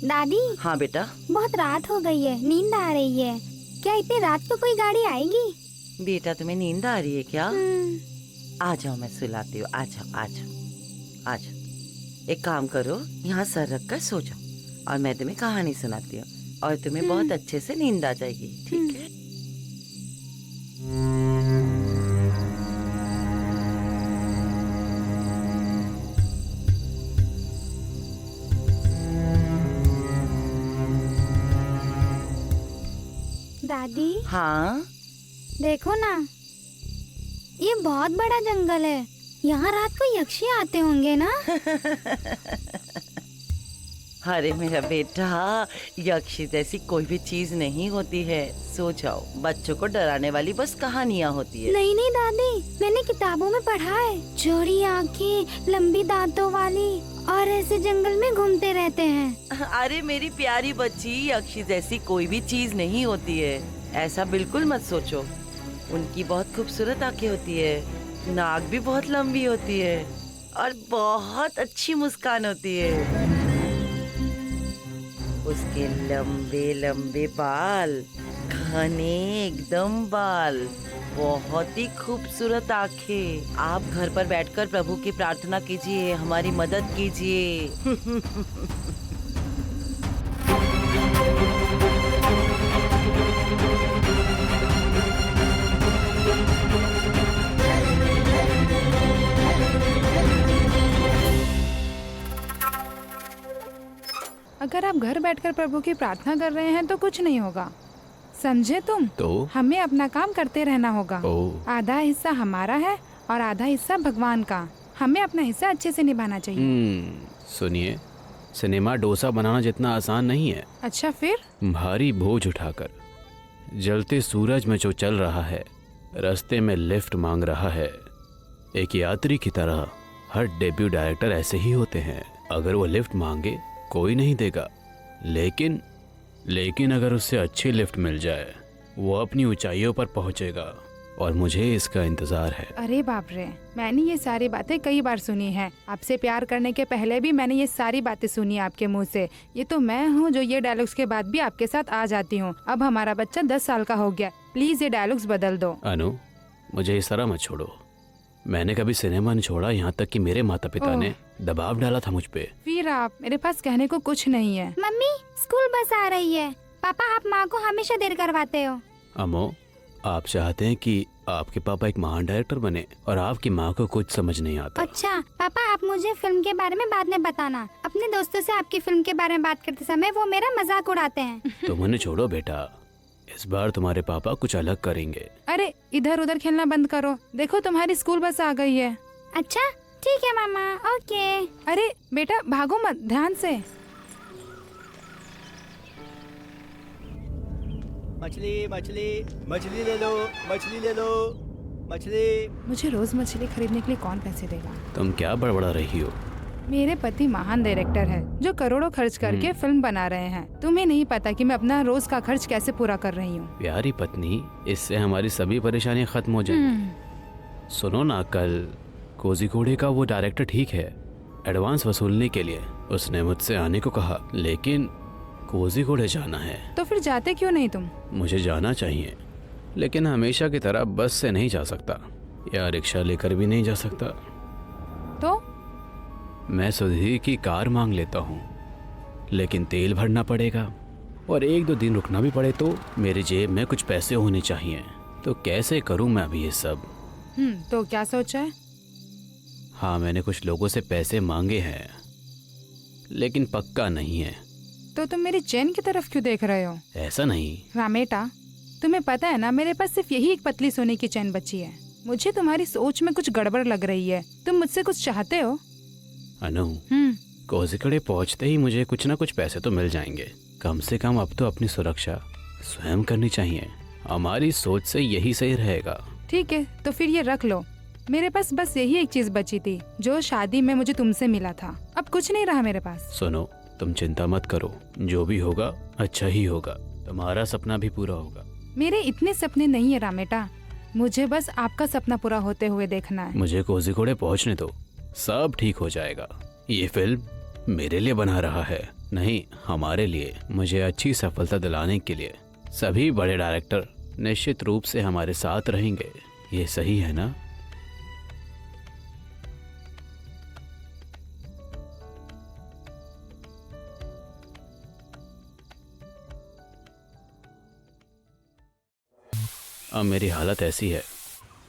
दादी। हाँ बेटा। बहुत रात हो गई है, नींद आ रही है। क्या इतनी रात को कोई गाड़ी आएगी? बेटा तुम्हें नींद आ रही है क्या? आ जाओ, मैं सुलाती हूँ। आ जाओ आ जाओ आ जाओ। एक काम करो, यहाँ सर रख कर सो जाओ और मैं तुम्हें कहानी सुनाती हूँ और तुम्हें बहुत अच्छे से नींद आ जाएगी। ठीक है? दादी। हाँ देखो ना, ये बहुत बड़ा जंगल है। यहाँ रात को यक्षी आते होंगे ना? अरे मेरा बेटा, यक्षी जैसी कोई भी चीज नहीं होती है। सो जाओ, बच्चों को डराने वाली बस कहानियाँ होती है। नहीं नहीं दादी, मैंने किताबों में पढ़ा है, चौड़ी आंखें, लंबी दांतों वाली और ऐसे जंगल में घूमते रहते हैं। अरे मेरी प्यारी बच्ची, यक्षी जैसी कोई भी चीज नहीं होती है। ऐसा बिल्कुल मत सोचो। उनकी बहुत खूबसूरत आंखें होती है, नाक भी बहुत लंबी होती है और बहुत अच्छी मुस्कान होती है। उसके लंबे लंबे बाल, घने एकदम बाल, बहुत ही खूबसूरत आंखें। आप घर पर बैठकर प्रभु की प्रार्थना कीजिए, हमारी मदद कीजिए। अगर आप घर बैठकर प्रभु की प्रार्थना कर रहे हैं तो कुछ नहीं होगा, समझे तुम? तो हमें अपना काम करते रहना होगा। आधा हिस्सा हमारा है और आधा हिस्सा भगवान का। हमें अपना हिस्सा अच्छे से निभाना चाहिए। सुनिए, सिनेमा डोसा बनाना जितना आसान नहीं है। अच्छा फिर? भारी बोझ उठाकर जलते सूरज में जो चल रहा है, रास्ते में लिफ्ट मांग रहा है, एक यात्री की तरह हर डेब्यू डायरेक्टर ऐसे ही होते हैं। अगर वो लिफ्ट मांगे कोई नहीं देगा, लेकिन अगर उससे अच्छी लिफ्ट मिल जाए वो अपनी ऊंचाइयों पर पहुंचेगा और मुझे इसका इंतजार है। अरे बाप रे, मैंने ये सारी बातें कई बार सुनी है। आपसे प्यार करने के पहले भी मैंने ये सारी बातें सुनी आपके मुंह से। ये तो मैं हूँ जो ये डायलॉग्स के बाद भी आपके साथ आ जाती हूँ। अब हमारा बच्चा 10 साल का हो गया, प्लीज ये डायलॉग्स बदल दो। अनु, मुझे इस तरह मत छोड़ो। मैंने कभी सिनेमा नहीं छोड़ा, यहाँ तक कि मेरे माता पिता ने दबाव डाला था मुझ पे। फिर आप, मेरे पास कहने को कुछ नहीं है। मम्मी, स्कूल बस आ रही है। पापा, आप माँ को हमेशा देर करवाते हो। अमो, आप चाहते हैं कि आपके पापा एक महान डायरेक्टर बने और आपकी माँ को कुछ समझ नहीं आता। अच्छा पापा, आप मुझे फिल्म के बारे में बाद में बताना। अपने दोस्तों से आपकी फिल्म के बारे में बात करते समय वो मेरा मजाक उड़ाते हैं। तुम उन्हें छोड़ो बेटा, इस बार तुम्हारे पापा कुछ अलग करेंगे। अरे इधर उधर खेलना बंद करो, देखो तुम्हारी स्कूल बस आ गई है। अच्छा ठीक है मामा, ओके। अरे बेटा भागो मत, ध्यान से। मछली मछली मछली ले लो, मछली ले लो, मछली। मुझे रोज मछली खरीदने के लिए कौन पैसे देगा? तुम क्या बड़बड़ा रही हो? मेरे पति महान डायरेक्टर है जो करोड़ों खर्च करके फिल्म बना रहे हैं। तुम्हें नहीं पता कि मैं अपना रोज का खर्च कैसे पूरा कर रही हूँ। प्यारी पत्नी, इससे हमारी सभी परेशानियाँ खत्म हो जाएंगी। सुनो ना, कल कोझिकोडे का वो डायरेक्टर ठीक है, एडवांस वसूलने के लिए उसने मुझसे आने को कहा, लेकिन कोझिकोडे जाना है। तो फिर जाते क्यों नहीं तुम? मुझे जाना चाहिए, लेकिन हमेशा की तरह बस से नहीं जा सकता या रिक्शा लेकर भी नहीं जा सकता। तो मैं सुधी की कार मांग लेता हूँ, लेकिन तेल भरना पड़ेगा और 1-2 दिन रुकना भी पड़े तो मेरी जेब में कुछ पैसे होने चाहिए। तो कैसे करूँ मैं अभी ये सब? तो क्या सोचा है? हाँ, मैंने कुछ लोगों से पैसे मांगे हैं, लेकिन पक्का नहीं है। तो तुम मेरी चेन की तरफ क्यों देख रहे हो? ऐसा नहीं। रामेटा, तुम्हें पता है ना, मेरे पास सिर्फ यही एक पतली सोने की चेन बची है। मुझे तुम्हारी सोच में कुछ गड़बड़ लग रही है। तुम मुझसे कुछ चाहते हो? अनु, कोझिकोडे पहुंचते ही मुझे कुछ ना कुछ पैसे तो मिल जाएंगे। कम से कम अब तो अपनी सुरक्षा स्वयं करनी चाहिए। हमारी सोच से यही सही रहेगा। ठीक है, तो फिर ये रख लो। मेरे पास बस यही एक चीज बची थी जो शादी में मुझे तुमसे मिला था। अब कुछ नहीं रहा मेरे पास। सुनो, तुम चिंता मत करो, जो भी होगा अच्छा ही होगा। तुम्हारा सपना भी पूरा होगा। मेरे इतने सपने नहीं है रामेटा, मुझे बस आपका सपना पूरा होते हुए देखना है। मुझे कोझिकोडे पहुंचने दो, सब ठीक हो जाएगा। ये फिल्म मेरे लिए बना रहा है, नहीं हमारे लिए, मुझे अच्छी सफलता दिलाने के लिए। सभी बड़े डायरेक्टर निश्चित रूप से हमारे साथ रहेंगे, ये सही है ना? अब मेरी हालत ऐसी है,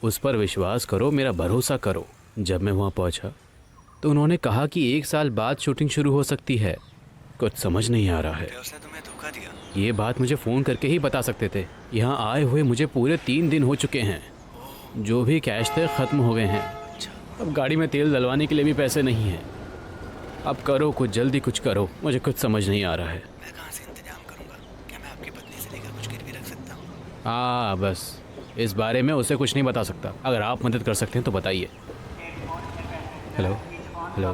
उस पर विश्वास करो, मेरा भरोसा करो। जब मैं वहाँ पहुँचा तो उन्होंने कहा कि 1 साल बाद शूटिंग शुरू हो सकती है। कुछ समझ नहीं आ रहा है। उसने तुम्हें धोखा दिया। ये बात मुझे फ़ोन करके ही बता सकते थे। यहाँ आए हुए मुझे पूरे 3 दिन हो चुके हैं। जो भी कैश थे ख़त्म हो गए हैं। अब गाड़ी में तेल डलवाने के लिए भी पैसे नहीं हैं। अब करो कुछ, जल्दी कुछ करो, मुझे कुछ समझ नहीं आ रहा है। मैं कहाँ से इंतजाम करूँगा? क्या मैं आपकी पत्नी से लेकर कुछ गिरवी रख सकता हूँ? हाँ बस इस बारे में उसे कुछ नहीं बता सकता। अगर आप मदद कर सकते हैं तो बताइए। Hello hello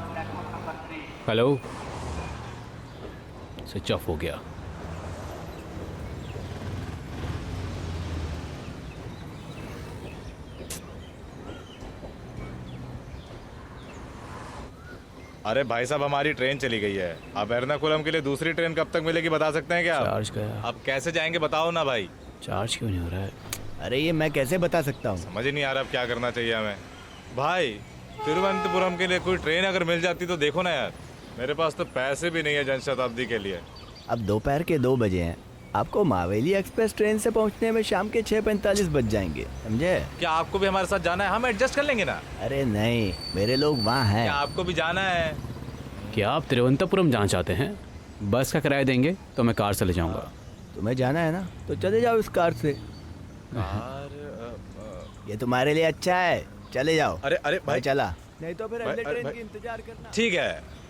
hello, switch off हो गया। अरे भाई साहब, हमारी ट्रेन चली गई है। अब एर्नाकुलम के लिए दूसरी ट्रेन कब तक मिलेगी बता सकते हैं क्या आप? चार्ज गया। अब कैसे जाएंगे बताओ ना भाई। चार्ज क्यों नहीं हो रहा है? अरे ये मैं कैसे बता सकता हूँ? समझ ही नहीं आ रहा अब क्या करना चाहिए हमें। भाई तिरुवनंतपुरम के लिए कोई ट्रेन अगर मिल जाती तो देखो ना यार, मेरे पास तो पैसे भी नहीं है जन शताब्दी के लिए। अब दोपहर के 2 बजे हैं, आपको मावेली एक्सप्रेस ट्रेन से पहुंचने में शाम के 6:45 बज जाएंगे, समझे? क्या आपको भी हमारे साथ जाना है? हम एडजस्ट कर लेंगे ना। अरे नहीं, मेरे लोग वहाँ हैं। क्या आपको भी जाना है? क्या आप तिरुवनंतपुरम जाना चाहते हैं? बस का किराया देंगे तो मैं कार से ले जाऊंगा। तुम्हें जाना है ना तो चले जाओ इस कार से। ये तुम्हारे लिए अच्छा है, चले जाओ। अरे अरे भाई भाई चला, नहीं तो फिर अगले भाई, ट्रेन भाई। की इंतजार करना। ठीक है।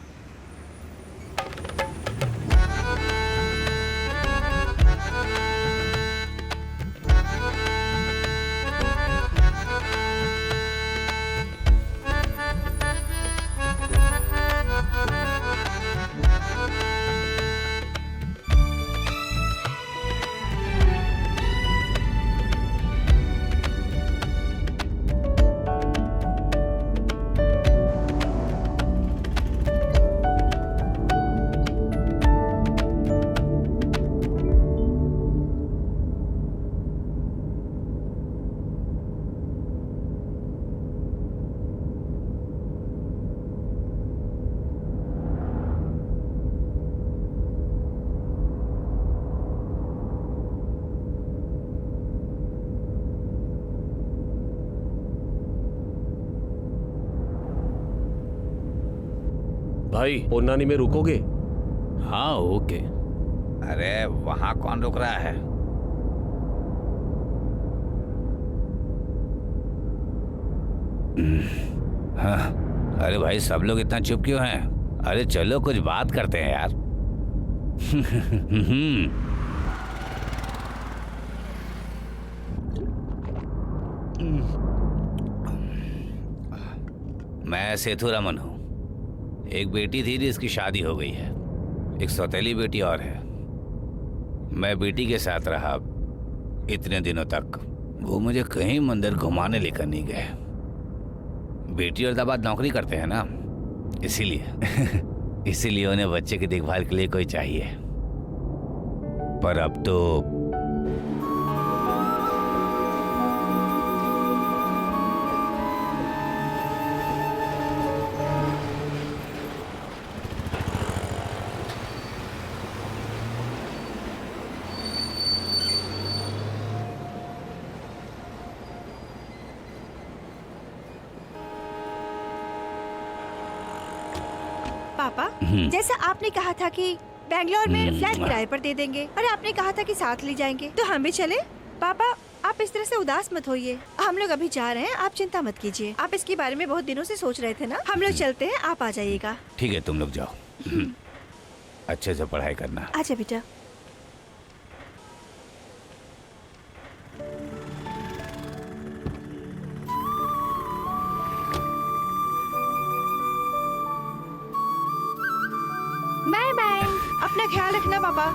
भाई पोन्नानी में रुकोगे? हाँ ओके। अरे वहाँ कौन रुक रहा है? हाँ, अरे भाई सब लोग इतना चुप क्यों हैं? अरे चलो कुछ बात करते हैं यार। मैं सेथुरमन हूँ। एक बेटी थी जिसकी शादी हो गई है, एक सौतेली बेटी और है। मैं बेटी के साथ रहा इतने दिनों तक। वो मुझे कहीं मंदिर घुमाने लेकर नहीं गए। बेटी और दामाद नौकरी करते हैं ना, इसीलिए इसीलिए उन्हें बच्चे की देखभाल के लिए कोई चाहिए। पर अब तो पापा, जैसा आपने कहा था कि बेंगलोर में फ्लैट किराए पर दे देंगे और आपने कहा था कि साथ ले जाएंगे, तो हम भी चले। पापा आप इस तरह से उदास मत होइए, हम लोग अभी जा रहे हैं, आप चिंता मत कीजिए। आप इसके बारे में बहुत दिनों से सोच रहे थे ना। हम लोग चलते हैं, आप आ जाइएगा। ठीक है, तुम लोग जाओ। अच्छे से पढ़ाई करना। आजा बेटा। Bye bye. अपना ख्याल रखना पापा।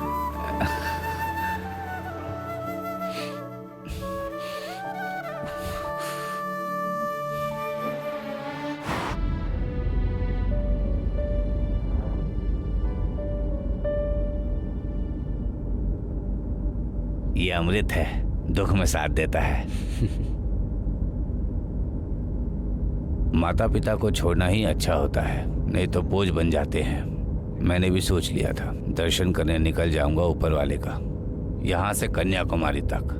ये अमृत है, दुख में साथ देता है। माता पिता को छोड़ना ही अच्छा होता है, नहीं तो बोझ बन जाते हैं। मैंने भी सोच लिया था दर्शन करने निकल जाऊंगा ऊपर वाले का, यहाँ से कन्याकुमारी तक,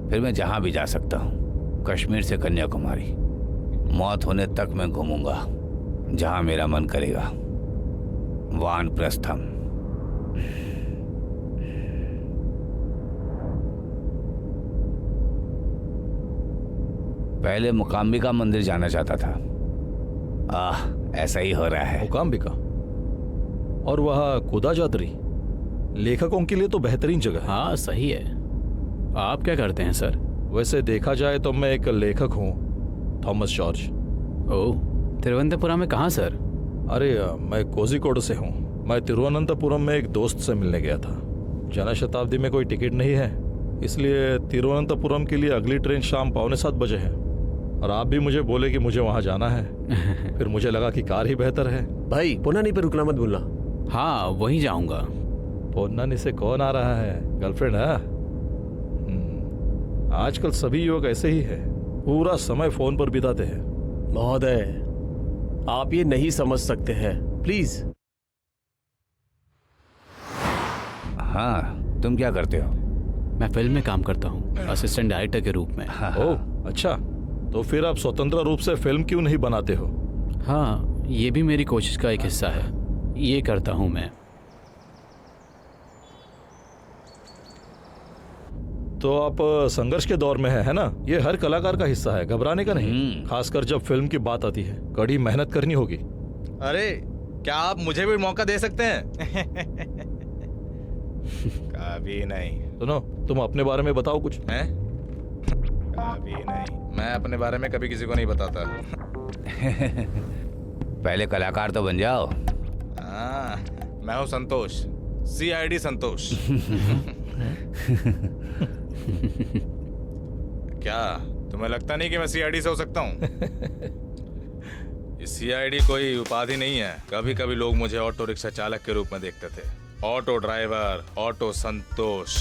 फिर मैं जहाँ भी जा सकता हूँ। कश्मीर से कन्याकुमारी, मौत होने तक मैं घूमूंगा जहाँ मेरा मन करेगा। वानप्रस्थम। पहले मुकाम्बिका मंदिर जाना चाहता था, ऐसा ही हो रहा है। मुकाम्बिका और वह कोदाजाद्री लेखकों के लिए तो बेहतरीन जगह है। हाँ सही है। आप क्या करते हैं सर? वैसे देखा जाए तो मैं एक लेखक हूँ, थॉमस जॉर्ज। ओह, तिरुवनंतपुरम में कहाँ सर? अरे मैं कोझिकोड से हूँ। मैं तिरुवनंतपुरम में एक दोस्त से मिलने गया था। जनशताब्दी में कोई टिकट नहीं है, इसलिए तिरुवनंतपुरम के लिए अगली ट्रेन शाम 6:45 है। और आप भी मुझे बोले कि मुझे वहाँ जाना है। फिर मुझे लगा कि कार ही बेहतर है। भाई पोनानी पे रुकना मत भूलना। हाँ वहीं जाऊंगा। पोन्नानी से कौन आ रहा है? गर्लफ्रेंड है? आजकल सभी युवक ऐसे ही है, पूरा समय फोन पर बिताते हैं। महोदय, आप ये नहीं समझ सकते हैं, प्लीज। हाँ, तुम क्या करते हो? मैं फिल्म में काम करता हूँ, असिस्टेंट डायरेक्टर के रूप में। ओह अच्छा, तो फिर आप स्वतंत्र रूप से फिल्म क्यों नहीं बनाते हो? हाँ, ये भी मेरी कोशिश का एक हिस्सा है, ये करता हूँ मैं। तो आप संघर्ष के दौर में है ना? ये हर कलाकार का हिस्सा है, घबराने का नहीं। खासकर जब फिल्म की बात आती है, कड़ी मेहनत करनी होगी। अरे क्या आप मुझे भी मौका दे सकते हैं? कभी नहीं। सुनो, तुम अपने बारे में बताओ कुछ। हैं? कभी नहीं, मैं अपने बारे में कभी किसी को नहीं बताता। पहले कलाकार तो बन जाओ। हाँ, मैं हूँ संतोष, CID संतोष। क्या तुम्हें लगता नहीं कि मैं CID से हो सकता हूँ? CID कोई उपाधि नहीं है। कभी कभी लोग मुझे ऑटो रिक्शा चालक के रूप में देखते थे। ऑटो ड्राइवर, ऑटो संतोष।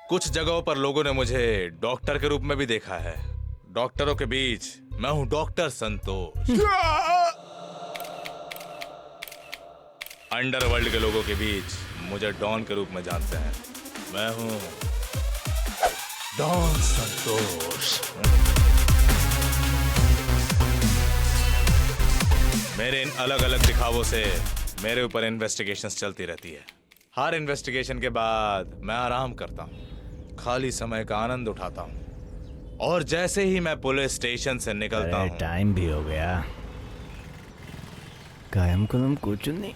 कुछ जगहों पर लोगों ने मुझे डॉक्टर के रूप में भी देखा है। डॉक्टरों के बीच मैं हूं डॉक्टर संतोष। अंडरवर्ल्ड के लोगों के बीच मुझे डॉन के रूप में जानते हैं। मैं हूं डॉन संतोष। मेरे इन अलग अलग दिखावों से मेरे ऊपर इन्वेस्टिगेशंस चलती रहती है। हर इन्वेस्टिगेशन के बाद मैं आराम करता हूँ, खाली समय का आनंद उठाता हूँ। और जैसे ही मैं पुलिस स्टेशन से निकलता हूँ, टाइम भी हो गया। कायम कलम कुछ नहीं।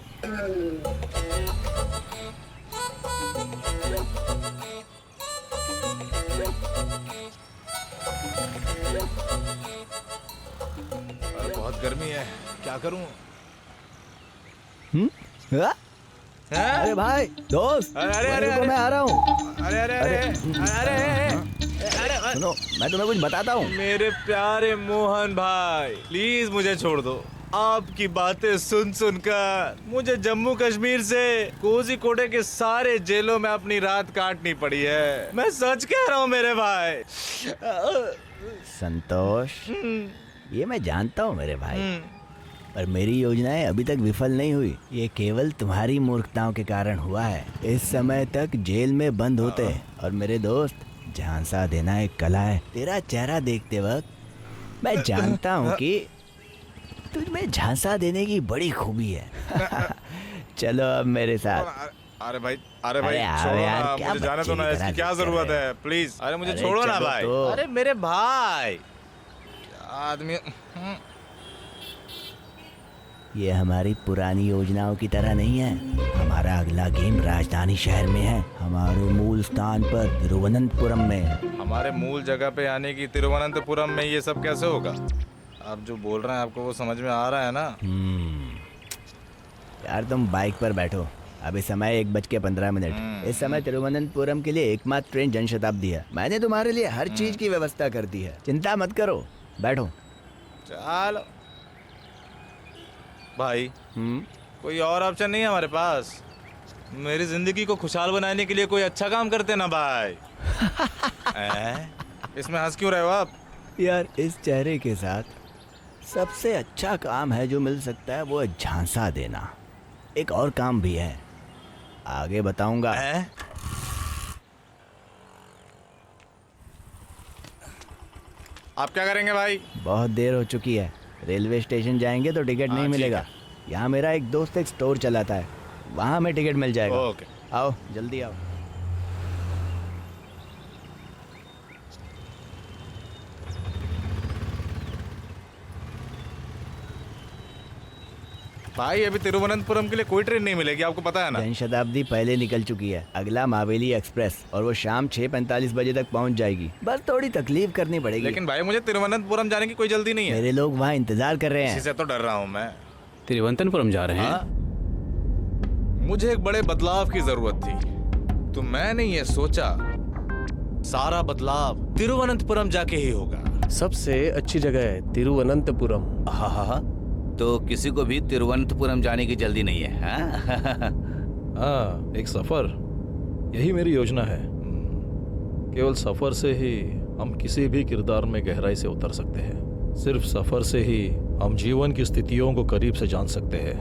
बहुत गर्मी है, क्या करूं? हाँ? अरे भाई दोस्त, अरे मैं आ रहा हूँ। अरे अरे अरे अरे अरे सुनो, मैं तुम्हें कुछ बताता हूँ। मेरे प्यारे मोहन भाई, प्लीज मुझे छोड़ दो। आपकी बातें सुन सुनकर मुझे जम्मू कश्मीर से कोझिकोड के सारे जेलों में अपनी रात काटनी पड़ी है। मैं सच कह रहा हूँ मेरे भाई। संतोष, ये मैं जानता हूँ मेरे भाई, पर मेरी योजनाएं अभी तक विफल नहीं हुई। ये केवल तुम्हारी मूर्खताओं के कारण हुआ है। इस समय तक जेल में बंद होते हैं। और मेरे दोस्त, झांसा देना एक कला है। तेरा चेहरा देखते वक्त मैं जानता हूँ कि तुझमें झांसा देने की बड़ी खूबी है। चलो अब मेरे साथ। अरे भाई यार, छोड़ो यार, ना, क्या मुझे जाने दो ना, बच्चे की इसकी तरह क्या दिखते जरूरत रहे। है? प्लीज, अरे मुझे अरे छोड़ो ना चलो भाई। तो। अरे मेरे भाई, आदमी। ये हमारी पुरानी योजनाओं की तरह नहीं है। हमारा अगला गेम राजधानी शहर में है, हमारे मूल स्थान पर तिरुवनंतपुरम में। हमारे मूल जगह पे यानी कि तिरुवनंतपुरम में ये सब कैसे होगा? आप जो बोल रहे हैं आपको वो समझ में आ रहा है ना? यार तुम बाइक पर बैठो। अभी समय 1:15। इस समय तिरुवनंतपुरम के लिए एकमात्र ट्रेन जनशताब्दी है। मैंने तुम्हारे लिए हर चीज की व्यवस्था कर दी है, चिंता मत करो, बैठो। चलो भाई, कोई और ऑप्शन नहीं है हमारे पास? मेरी जिंदगी को खुशहाल बनाने के लिए कोई अच्छा काम करते ना भाई। इसमें हंस क्यों रहे हो आप? यार इस चेहरे के साथ सबसे अच्छा काम है जो मिल सकता है वो है झांसा देना। एक और काम भी है, आगे बताऊंगा। आप क्या करेंगे भाई? बहुत देर हो चुकी है, रेलवे स्टेशन जाएंगे तो टिकट नहीं मिलेगा। यहाँ मेरा एक दोस्त एक स्टोर चलाता है, वहाँ हमें टिकट मिल जाएगा। ओके। आओ जल्दी आओ। भाई अभी तिरुवनंतपुरम के लिए कोई ट्रेन नहीं मिलेगी, आपको पता है ना? जनशताब्दी पहले निकल चुकी है, अगला मावेली एक्सप्रेस, और वो शाम 6:45 बजे तक पहुंच जाएगी। बस थोड़ी तकलीफ करनी पड़ेगी। लेकिन भाई मुझे तिरुवनंतपुरम जाने की कोई जल्दी नहीं है। मेरे लोग वहाँ इंतजार कर रहे हैं। इसी से तो डर रहा हूँ मैं। तिरुवनंतपुरम जा रहे हैं? मुझे एक बड़े बदलाव की जरूरत थी, तो मैंने ये सोचा सारा बदलाव तिरुवनंतपुरम जाके ही होगा। सबसे अच्छी जगह है तिरुवनंतपुरम। हाँ, तो किसी को भी तिरुवनंतपुरम जाने की जल्दी नहीं है। हाँ, एक सफर, यही मेरी योजना है। केवल सफर से ही हम किसी भी किरदार में गहराई से उतर सकते हैं। सिर्फ सफर से ही हम जीवन की स्थितियों को करीब से जान सकते हैं।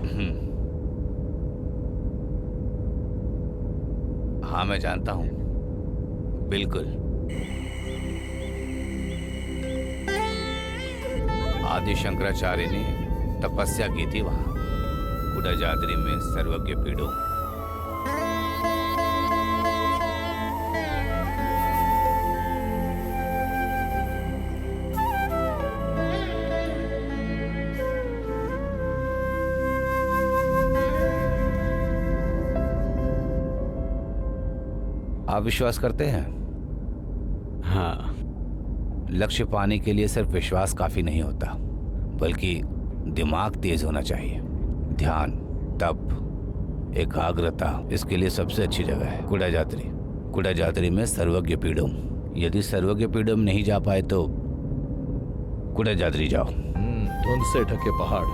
हाँ मैं जानता हूँ, बिल्कुल। आदि शंकराचार्य ने तपस्या की थी वहां, कुडाजाद्रि में सर्वज्ञ पीड़ों। आप विश्वास करते हैं? हाँ। लक्ष्य पाने के लिए सिर्फ विश्वास काफी नहीं होता, बल्कि दिमाग तेज होना चाहिए। ध्यान, तप, एकाग्रता, इसके लिए सबसे अच्छी जगह है कुडाजाद्रि। कुडाजाद्रि में सर्वज्ञ पीड़म। यदि सर्वज्ञ पीड़म नहीं जा पाए तो कुडाजाद्रि जाओ। धुंध से ढके पहाड़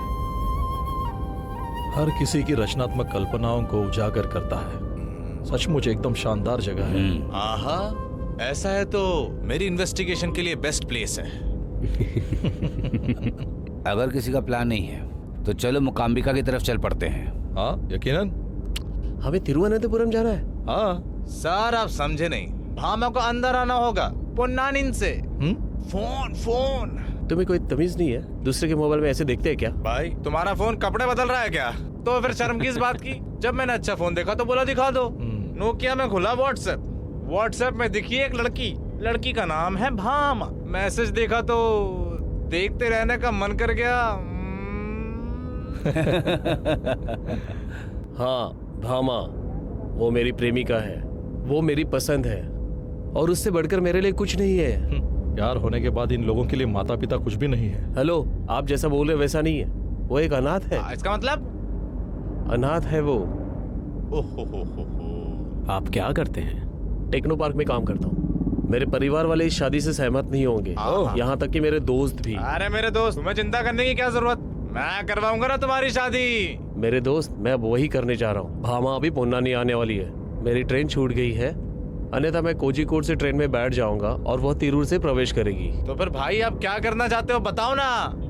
हर किसी की रचनात्मक कल्पनाओं को उजागर करता है। सचमुच एकदम शानदार जगह है। आहा, ऐसा है तो मेरी इन्वेस्टिगेशन के लिए बेस्ट प्लेस है। अगर किसी का प्लान नहीं है तो चलो मुकाम्बिका की तरफ चल पड़ते हैं। हाँ यकीनन, हमें तिरुवनंतपुरम जाना है। हाँ सर आप समझे नहीं, भामा को अंदर आना होगा पुन्नानिन से। फोन तुम्हें कोई तमीज नहीं है? दूसरे के मोबाइल में ऐसे देखते हैं क्या? भाई तुम्हारा फोन कपड़े बदल रहा है क्या? तो फिर शर्म किस बात की? जब मैंने अच्छा फोन देखा तो बोला दिखा दो। नोकिया में खुला व्हाट्सएप में दिखी एक लड़की का नाम है भामा। मैसेज देखा तो देखते रहने का मन कर गया। हाँ भामा, वो मेरी प्रेमिका है, वो मेरी पसंद है, और उससे बढ़कर मेरे लिए कुछ नहीं है। प्यार होने के बाद इन लोगों के लिए माता पिता कुछ भी नहीं है। हेलो, आप जैसा बोल रहे वैसा नहीं है, वो एक अनाथ है। इसका मतलब? अनाथ है वो। आप क्या करते हैं? टेक्नो पार्क में काम करता हूँ। मेरे परिवार वाले इस शादी से सहमत नहीं होंगे, यहाँ तक कि मेरे दोस्त भी। अरे मेरे दोस्त, तुम्हें चिंता करने की क्या जरूरत, मैं करवाऊंगा ना तुम्हारी शादी। मेरे दोस्त, मैं अब वही करने जा रहा हूँ। भामा अभी पोन्नानी आने वाली है, मेरी ट्रेन छूट गई है, अन्यथा मैं कोझिकोड से ट्रेन में बैठ जाऊंगा और वह तिरूर से प्रवेश करेगी। तो फिर भाई आप क्या करना चाहते हो बताओ ना।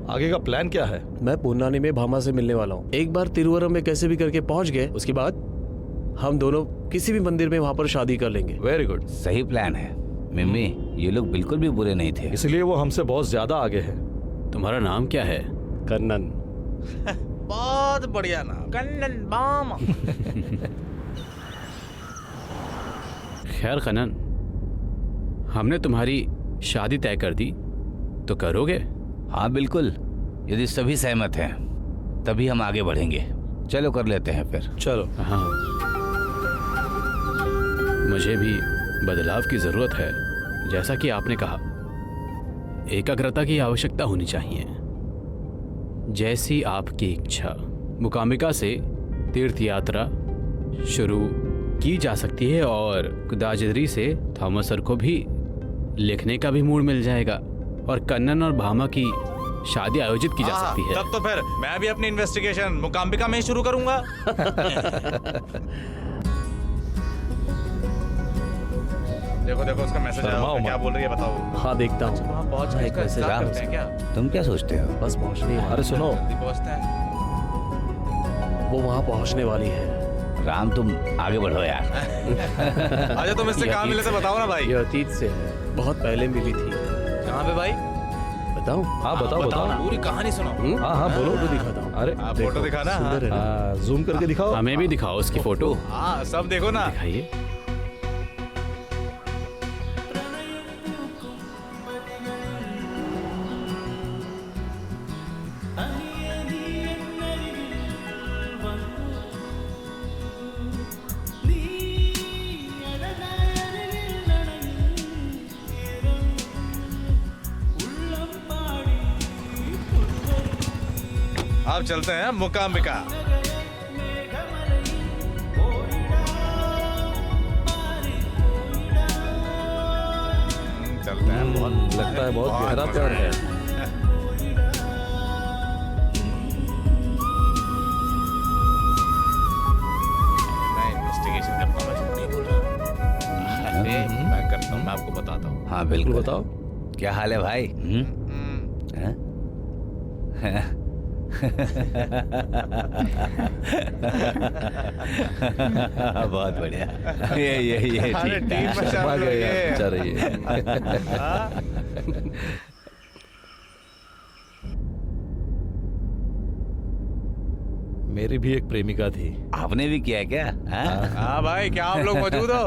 आगे का प्लान क्या है? मैं पोन्नानी में भामा से मिलने वाला हूँ। एक बार तिरुवरम में कैसे भी करके पहुँच गए, उसके बाद हम दोनों किसी भी मंदिर में वहाँ पर शादी कर लेंगे। वेरी गुड, सही प्लान है। मिम्मी, ये लोग बिल्कुल भी बुरे नहीं थे, इसलिए वो हमसे बहुत ज्यादा आगे है। तुम्हारा नाम क्या है? कन्नन। बहुत बढ़िया नाम, कन्नन भामा। खैर कन्नन, हमने तुम्हारी शादी तय कर दी तो करोगे? हाँ बिल्कुल, यदि सभी सहमत हैं तभी हम आगे बढ़ेंगे। चलो कर लेते हैं फिर। चलो। हाँ, मुझे भी बदलाव की जरूरत है। जैसा कि आपने कहा, एकाग्रता की आवश्यकता होनी चाहिए। जैसी आपकी इच्छा। मुकाम्बिका से तीर्थ यात्रा शुरू की जा सकती है और कुदाजाद्रि से थॉमस सर को भी लिखने का भी मूड मिल जाएगा और कन्नन और भामा की शादी आयोजित की जा सकती है। तब तो फिर मैं भी अपनी इन्वेस्टिगेशन मुकाम्बिका में ही शुरू करूंगा। देखो देखो उसका मैसेज आया हुआ है, क्या बोल रही है बताओ। हाँ देखता हूँ। वहाँ पहुँच एक मैसेज करते हैं क्या? तुम क्या सोचते हो? बस पहुँचने अरे सुनो, जल्दी पहुँचते हैं। वो वहाँ पहुँचने वाली है। राम तुम आगे बढ़ो यार। अच्छा तुम इससे कहाँ मिले थे बताओ ना भाई। ये अतीत से है, बहुत पहले मिली थी। कहाँ पे भाई? बताऊँ? हाँ बताओ बताओ। पूरी कहानी सुनाओ। हाँ हाँ बोलो। फोटो दिखाता हूँ। अरे फोटो दिखाना। सुंदर है ना? हाँ, जूम करके दिखाओ। हमें भी दिखाओ उसकी फोटो। हाँ सब देखो ना। दिखाइए। अब चलते हैं मुकाम्बिका। चलते हैं। बहुत लगता है बहुत गहरा प्यार है। मैं इन्वेस्टिगेशन करता हूँ, मैं झूठ नहीं बोल रहा। अरे मैं करता हूँ, मैं आपको बताता हूँ। हाँ बिल्कुल बताओ। क्या हाल है भाई? बहुत बढ़िया। ये अरे ठीक टीम ठाक। में शामिल हो गए। अच्छा रहिए। मेरी भी एक प्रेमिका थी। आपने भी किया है क्या? हाँ? हाँ भाई क्या आप लोग मौजूद हो?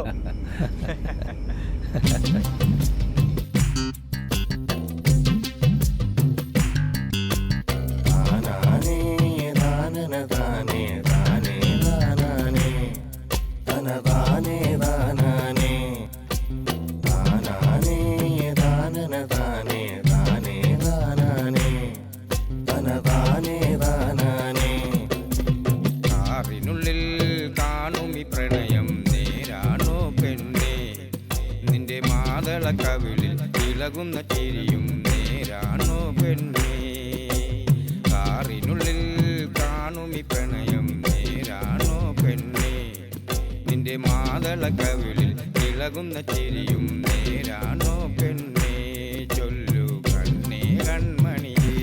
കാറിനുള്ളിൽ കാണുമി പ്രണയം നേരാണോ പെണ്ണേ നിന്റെ മാതള കവിളിൽ ഇളകുന്ന ചിരിയും നേരാണോ പെണ്ണേ കാറിനുള്ളിൽ കാണുമി പ്രണയം നേരാണോ പെണ്ണേ നിന്റെ മാതള കവിളിൽ ഇളകുന്ന ചിരിയും നേരാണോ പെണ്ണേ ചൊല്ലു കണ്ണേ കൺമണിയേ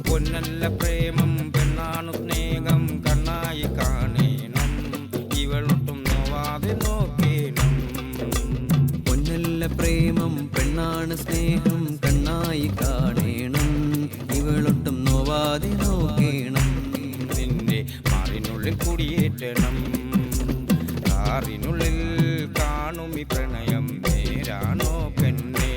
പൊന്നല്ല പ്രേമം പെണ്ണാണു സ്നേഹം കണ്ണായി കാണേണം ഇവളൊട്ടും നോവാതെ നോക്കേണം പൊന്നല്ല പ്രേമം പെണ്ണാണ് സ്നേഹം കണ്ണായി കാണേണം ഇവളൊട്ടും നോവാതെ നോക്കേണം നിന്റെ മാറിനുള്ളിൽ കുടിയേറ്റണം കാറിനുള്ളിൽ കാണുമി പ്രണയം നേരാണോ പെണ്ണേ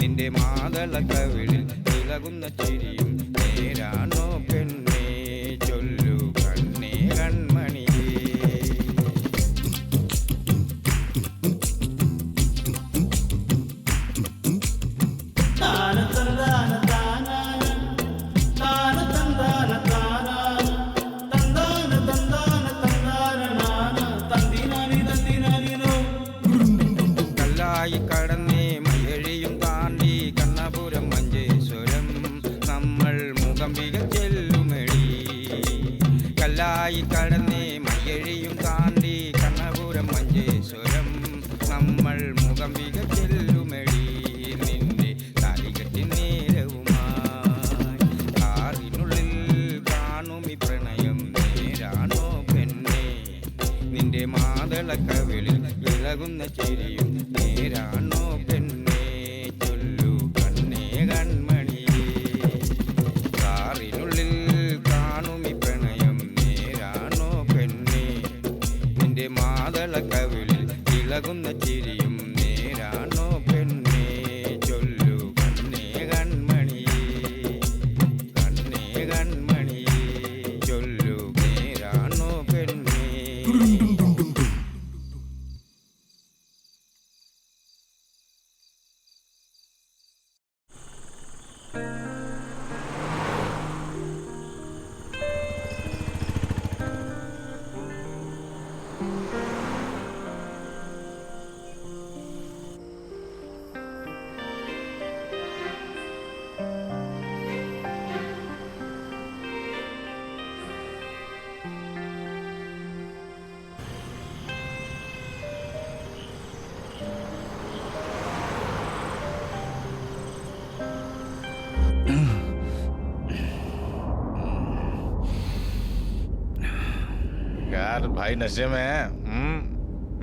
നിന്റെ മാതള കവിളിൽ ഇളകുന്ന ചിരിയും നേരാണോ പെണ്ണേ ചൊല്ലു കണ്ണേ കൺമണിയേ കല്ലായി കടന്നേ മയഴിയും താണ്ടി കണ്ണപുരം മഞ്ചേശ്വരം നമ്മൾ മുഖംബിക ചെല്ലുമെടി കല്ലായി കടന്നേ മയഴിയും താണ്ടി കണ്ണപുരം മഞ്ചേശ്വരം നമ്മൾ മുഖംബിക ചെല്ലുമെടി നിന്റെ താലികെട്ടി നേരവുമായി കാറിനുള്ളിൽ കാണുമി പ്രണയം നേരാണോ പെണ്ണേ നിന്റെ മാതള കവിളിൽ ഇളകുന്ന ചിരിയും നേരാണോ പെണ്ണേ ചൊല്ലു കണ്ണേ കൺമണിയേ കാറിനുള്ളിൽ കാണുമി പ്രണയം നേരാണോ പെണ്ണേ നിന്റെ മാതള കവിളിൽ ഇളകുന്ന ചിരിയും നേരാണോ പെണ്ണേ ചൊല്ലു കണ്ണേ കൺമണിയേ കണ്ണേ കൺമണിയേ ചൊല്ലു നേരാണോ പെണ്ണേ भाई नशे में है।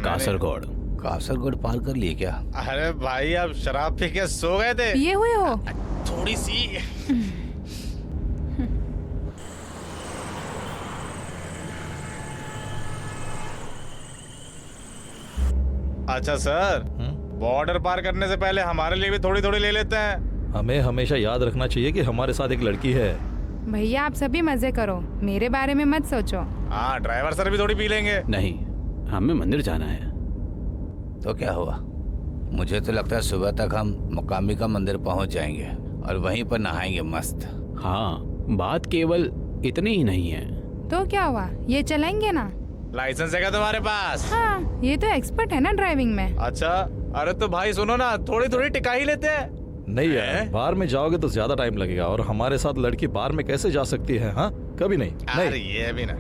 कासरगोड। कासरगोड पार कर लिए क्या? अरे भाई आप शराब पी के सो गए थे? पिए हुए हो? थोड़ी सी। अच्छा सर, बॉर्डर पार करने से पहले हमारे लिए भी थोड़ी थोड़ी ले लेते हैं। हमें हमेशा याद रखना चाहिए कि हमारे साथ एक लड़की है। भैया आप सभी मजे करो, मेरे बारे में मत सोचो। हाँ, ड्राइवर सर भी थोड़ी पी लेंगे। नहीं, हमें मंदिर जाना है। तो क्या हुआ? मुझे तो लगता है सुबह तक हम मुकामी का मंदिर पहुंच जाएंगे और वहीं पर नहाएंगे मस्त। हाँ, बात केवल इतनी ही नहीं है। तो क्या हुआ, ये चलाएंगे ना? लाइसेंस है क्या तुम्हारे पास? हाँ, ये तो एक्सपर्ट है ना ड्राइविंग में। अच्छा, अरे तो भाई सुनो ना, थोड़ी थोड़ी टिका ही लेते हैं। नहीं यार, बार में जाओगे तो ज्यादा टाइम लगेगा और हमारे साथ लड़की बार में कैसे जा सकती है? हाँ, कभी नहीं। अरे ये भी ना।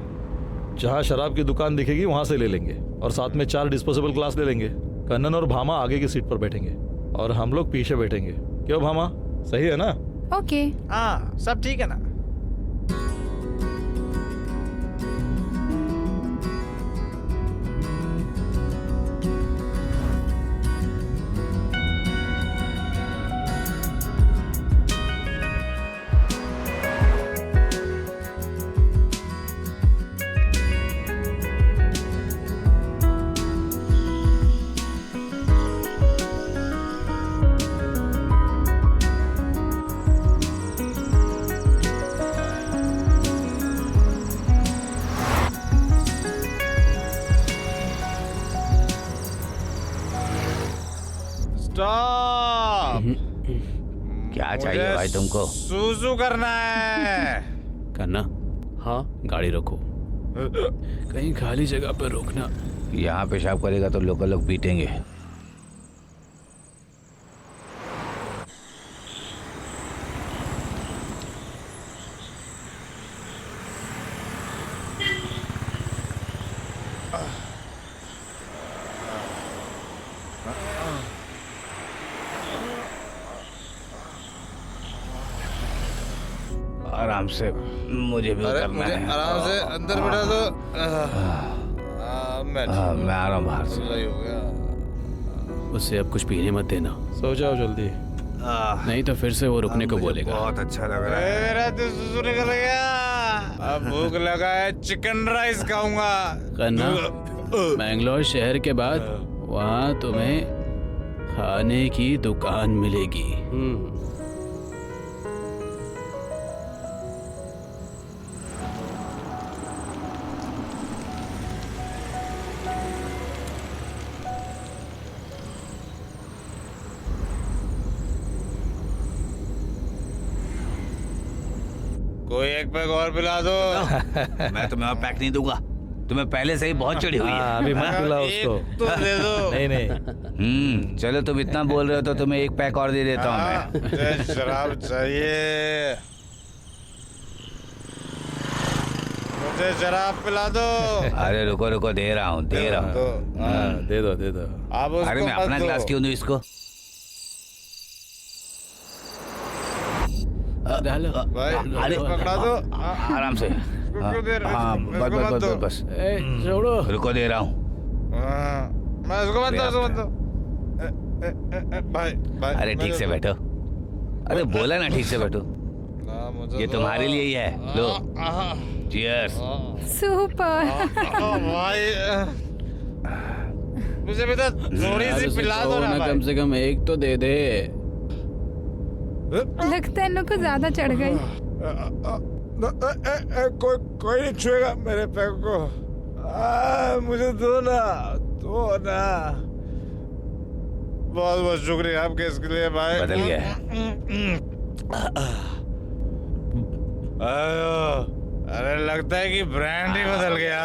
जहाँ शराब की दुकान दिखेगी वहां से ले लेंगे और साथ में 4 डिस्पोजेबल ग्लास ले लेंगे। कन्नन और भामा आगे की सीट पर बैठेंगे और हम लोग पीछे बैठेंगे। क्यों भामा, सही है ना? ओके। हाँ, सब ठीक है ना? स्टॉप। क्या चाहिए भाई तुमको? सूजू करना है। करना? हाँ, गाड़ी रोको, कहीं खाली जगह पर रोकना। यहाँ पेशाब करेगा तो लोकल लोग पीटेंगे। आराम से, मुझे भी उतरना है। आराम से अंदर बैठा दो। मैं आ रहा हूँ बाहर से। उससे अब कुछ पीने मत देना। सो जाओ जल्दी, नहीं तो फिर से वो रुकने को बोलेगा। बहुत अच्छा लग रहा है। मेरा तो सुसु निकल गया। अब भूख लगा है, चिकन राइस खाऊंगा। करना, बैंगलोर शहर के बाद वहाँ तुम्हें खाने की दुकान मिलेगी। कोई एक पैक और पिला दो। मैं तुम्हें और पैक नहीं दूंगा, तुम्हें पहले से ही बहुत चढ़ी हुई है। अभी मत पिलाओ उसको। तो दे दो। नहीं नहीं। चलो तुम इतना बोल रहे हो तो तुम्हें एक पैक और दे देता हूँ मैं। मुझे शराब चाहिए, मुझे शराब पिला दो। अरे रुको रुको, दे रहा हूँ दे रहा हूँ। दे दो दे दो। अरे मैं अपना ग्लास क्यों दूँ इसको? भाई पकड़ा दो आराम से। हाँ बस बस बस बस, छोड़ो। रुको दे रहा हूँ। मैं उसको मत दो। भाई भाई, अरे ठीक से बैठो। अरे बोला ना ठीक से बैठो। ये तुम्हारे लिए ही है, लो चीयर्स। सुपर। भाई मुझे बेटा थोड़ी सी पिला दो ना भाई। कम से कम एक तो दे दे। लगता है इन लोग को ज्यादा चढ़ गई। कोई नहीं छुएगा मेरे पैर को। मुझे दो ना। बहुत बहुत शुक्रिया आपके इसके लिए भाई। बदल गया है। अरे लगता है कि ब्रांड ही बदल गया।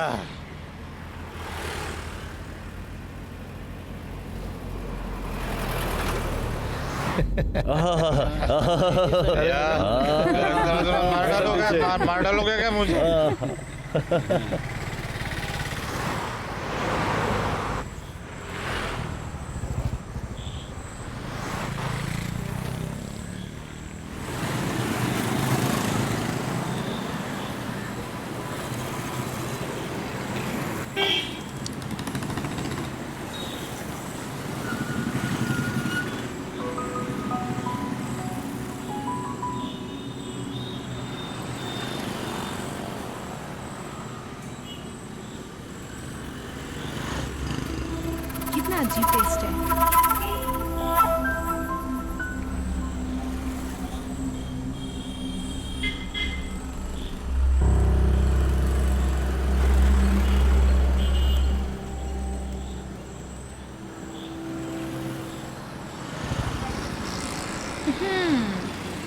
मार डालोगे क्या मुझे?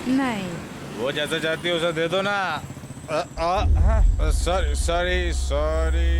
नहीं, वो जैसा चाहती हो उसे दे दो ना। Sorry sorry sorry.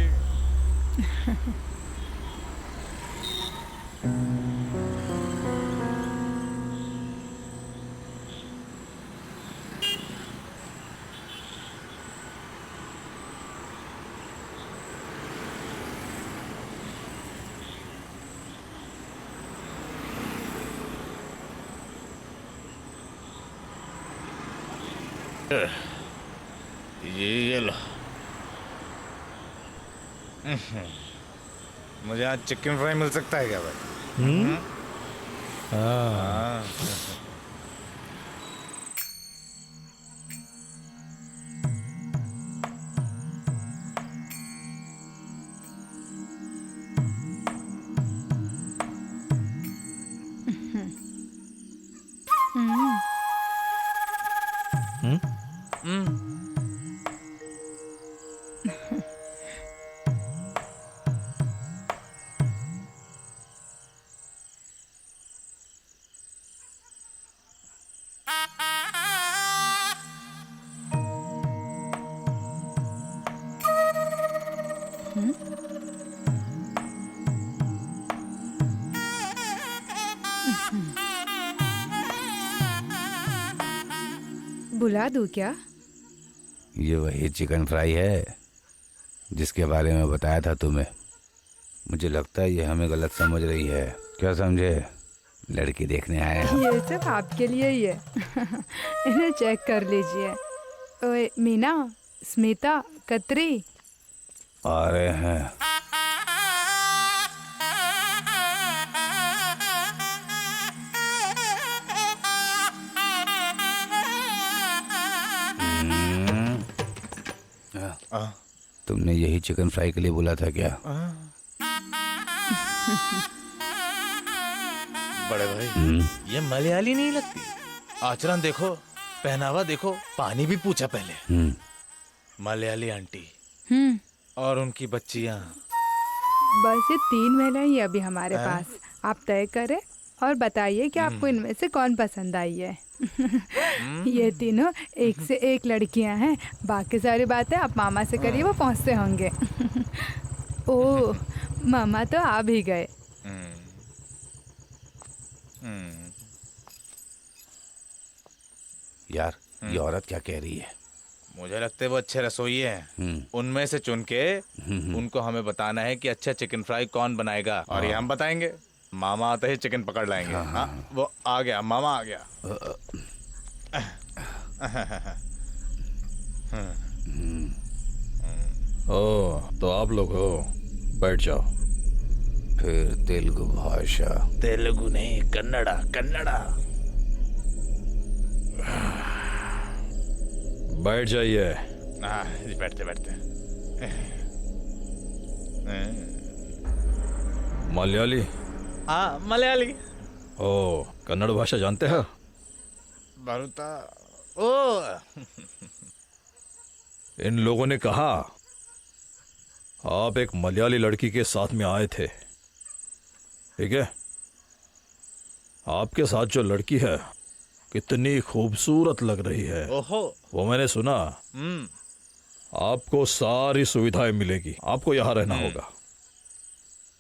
ये लो। मुझे आज चिकन फ्राई मिल सकता है क्या भाई? हाँ। बुला दूं क्या? ये वही चिकन फ्राई है जिसके बारे में बताया था तुम्हें। मुझे लगता है ये हमें गलत समझ रही है। क्या समझे? लड़की देखने आए हैं। ये सब आपके लिए ही है। इन्हें चेक कर लीजिए। ओए मीना, स्मिता, कतरी आ रहे हैं। तुमने यही चिकन फ्राई के लिए बोला था क्या? बड़े भाई, ये मलयाली नहीं लगती। आचरण देखो, पहनावा देखो, पानी भी पूछा पहले। मलयाली आंटी और उनकी बच्चियां। बस ये 3 महिलाएं ही अभी हमारे पास। आप तय करें और बताइए कि आपको इनमें से कौन पसंद आई है। ये तीनों एक से एक लड़कियां हैं। बाकी सारी बातें आप मामा से करिए, वो पहुंचते होंगे। ओह, मामा तो आ भी गए। यार, ये औरत क्या कह रही है? मुझे लगता है वो अच्छे रसोई हैं। उनमें से चुन के उनको हमें बताना है कि अच्छा चिकन फ्राई कौन बनाएगा, और ये हम बताएंगे। मामा आते ही चिकन पकड़ लाएंगे। हाँ, वो आ गया, मामा आ गया। ओ, तो आप लोग हो, बैठ जाओ। फिर तेलुगु भाषा। तेलुगु नहीं, कन्नड़ा, कन्नड़ा। बैठ जाइए। हाँ, बैठते बैठते। मलयाली? हाँ, मलयाली। ओ, कन्नड़ भाषा जानते हैं? बरुता। ओ। इन लोगों ने कहा आप एक मलयाली लड़की के साथ में आए थे, ठीक है? आपके साथ जो लड़की है कितनी खूबसूरत लग रही है। ओहो। वो मैंने सुना। आपको सारी सुविधाएं मिलेगी। आपको यहाँ रहना होगा।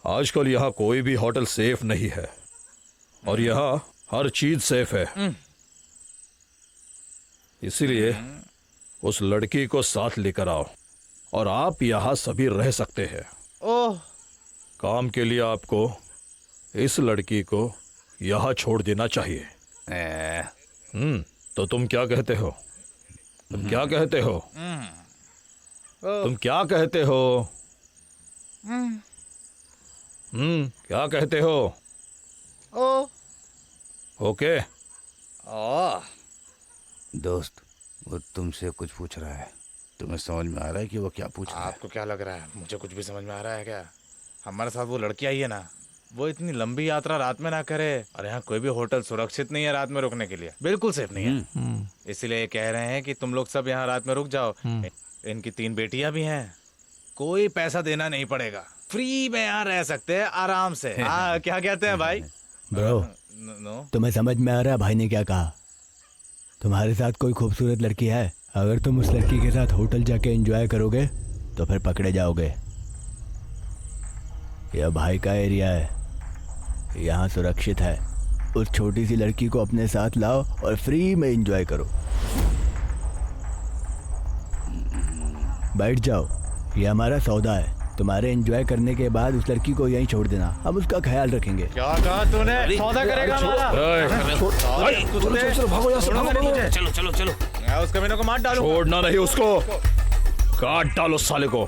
आजकल यहाँ कोई भी होटल सेफ नहीं है और यहाँ हर चीज सेफ है। इसीलिए उस लड़की को साथ लेकर आओ और आप यहाँ सभी रह सकते हैं। ओह। काम के लिए आपको इस लड़की को यहाँ छोड़ देना चाहिए। तो तुम क्या कहते हो? तुम क्या कहते हो? तुम क्या कहते हो? क्या कहते हो? ओ। ओके। दोस्त, वो तुमसे कुछ पूछ रहा है। तुम्हें समझ में आ रहा है कि वो क्या पूछ रहा है? आपको क्या लग रहा है? मुझे कुछ भी समझ में आ रहा है क्या? हमारे साथ वो लड़की आई है ना, वो इतनी लंबी यात्रा रात में ना करे। और यहाँ कोई भी होटल सुरक्षित नहीं है रात में रुकने के लिए, बिल्कुल सेफ नहीं है। इसलिए ये कह रहे हैं कि तुम लोग सब यहाँ रात में रुक जाओ। इनकी 3 बेटियां भी हैं, कोई पैसा देना नहीं पड़ेगा, फ्री में यहाँ रह सकते हैं आराम से। हाँ, क्या कहते हैं भाई? ब्रो, तुम्हें समझ में आ रहा है भाई ने क्या कहा? तुम्हारे साथ कोई खूबसूरत लड़की है, अगर तुम उस लड़की के साथ होटल जाके एंजॉय करोगे तो फिर पकड़े जाओगे। यह भाई का एरिया है, यहाँ सुरक्षित है। उस छोटी सी लड़की को अपने साथ लाओ और फ्री में एंजॉय करो। बैठ जाओ, ये हमारा सौदा है। तुम्हारे एंजॉय करने के बाद उस लड़की को यहीं छोड़ देना, हम उसका ख्याल रखेंगे। क्या कहा तूने? सौदा करेगा हमारा? चलो चलो चलो, मैं उस कमीने को मार डालूंगा। छोड़ना नहीं उसको, काट डालो साले को।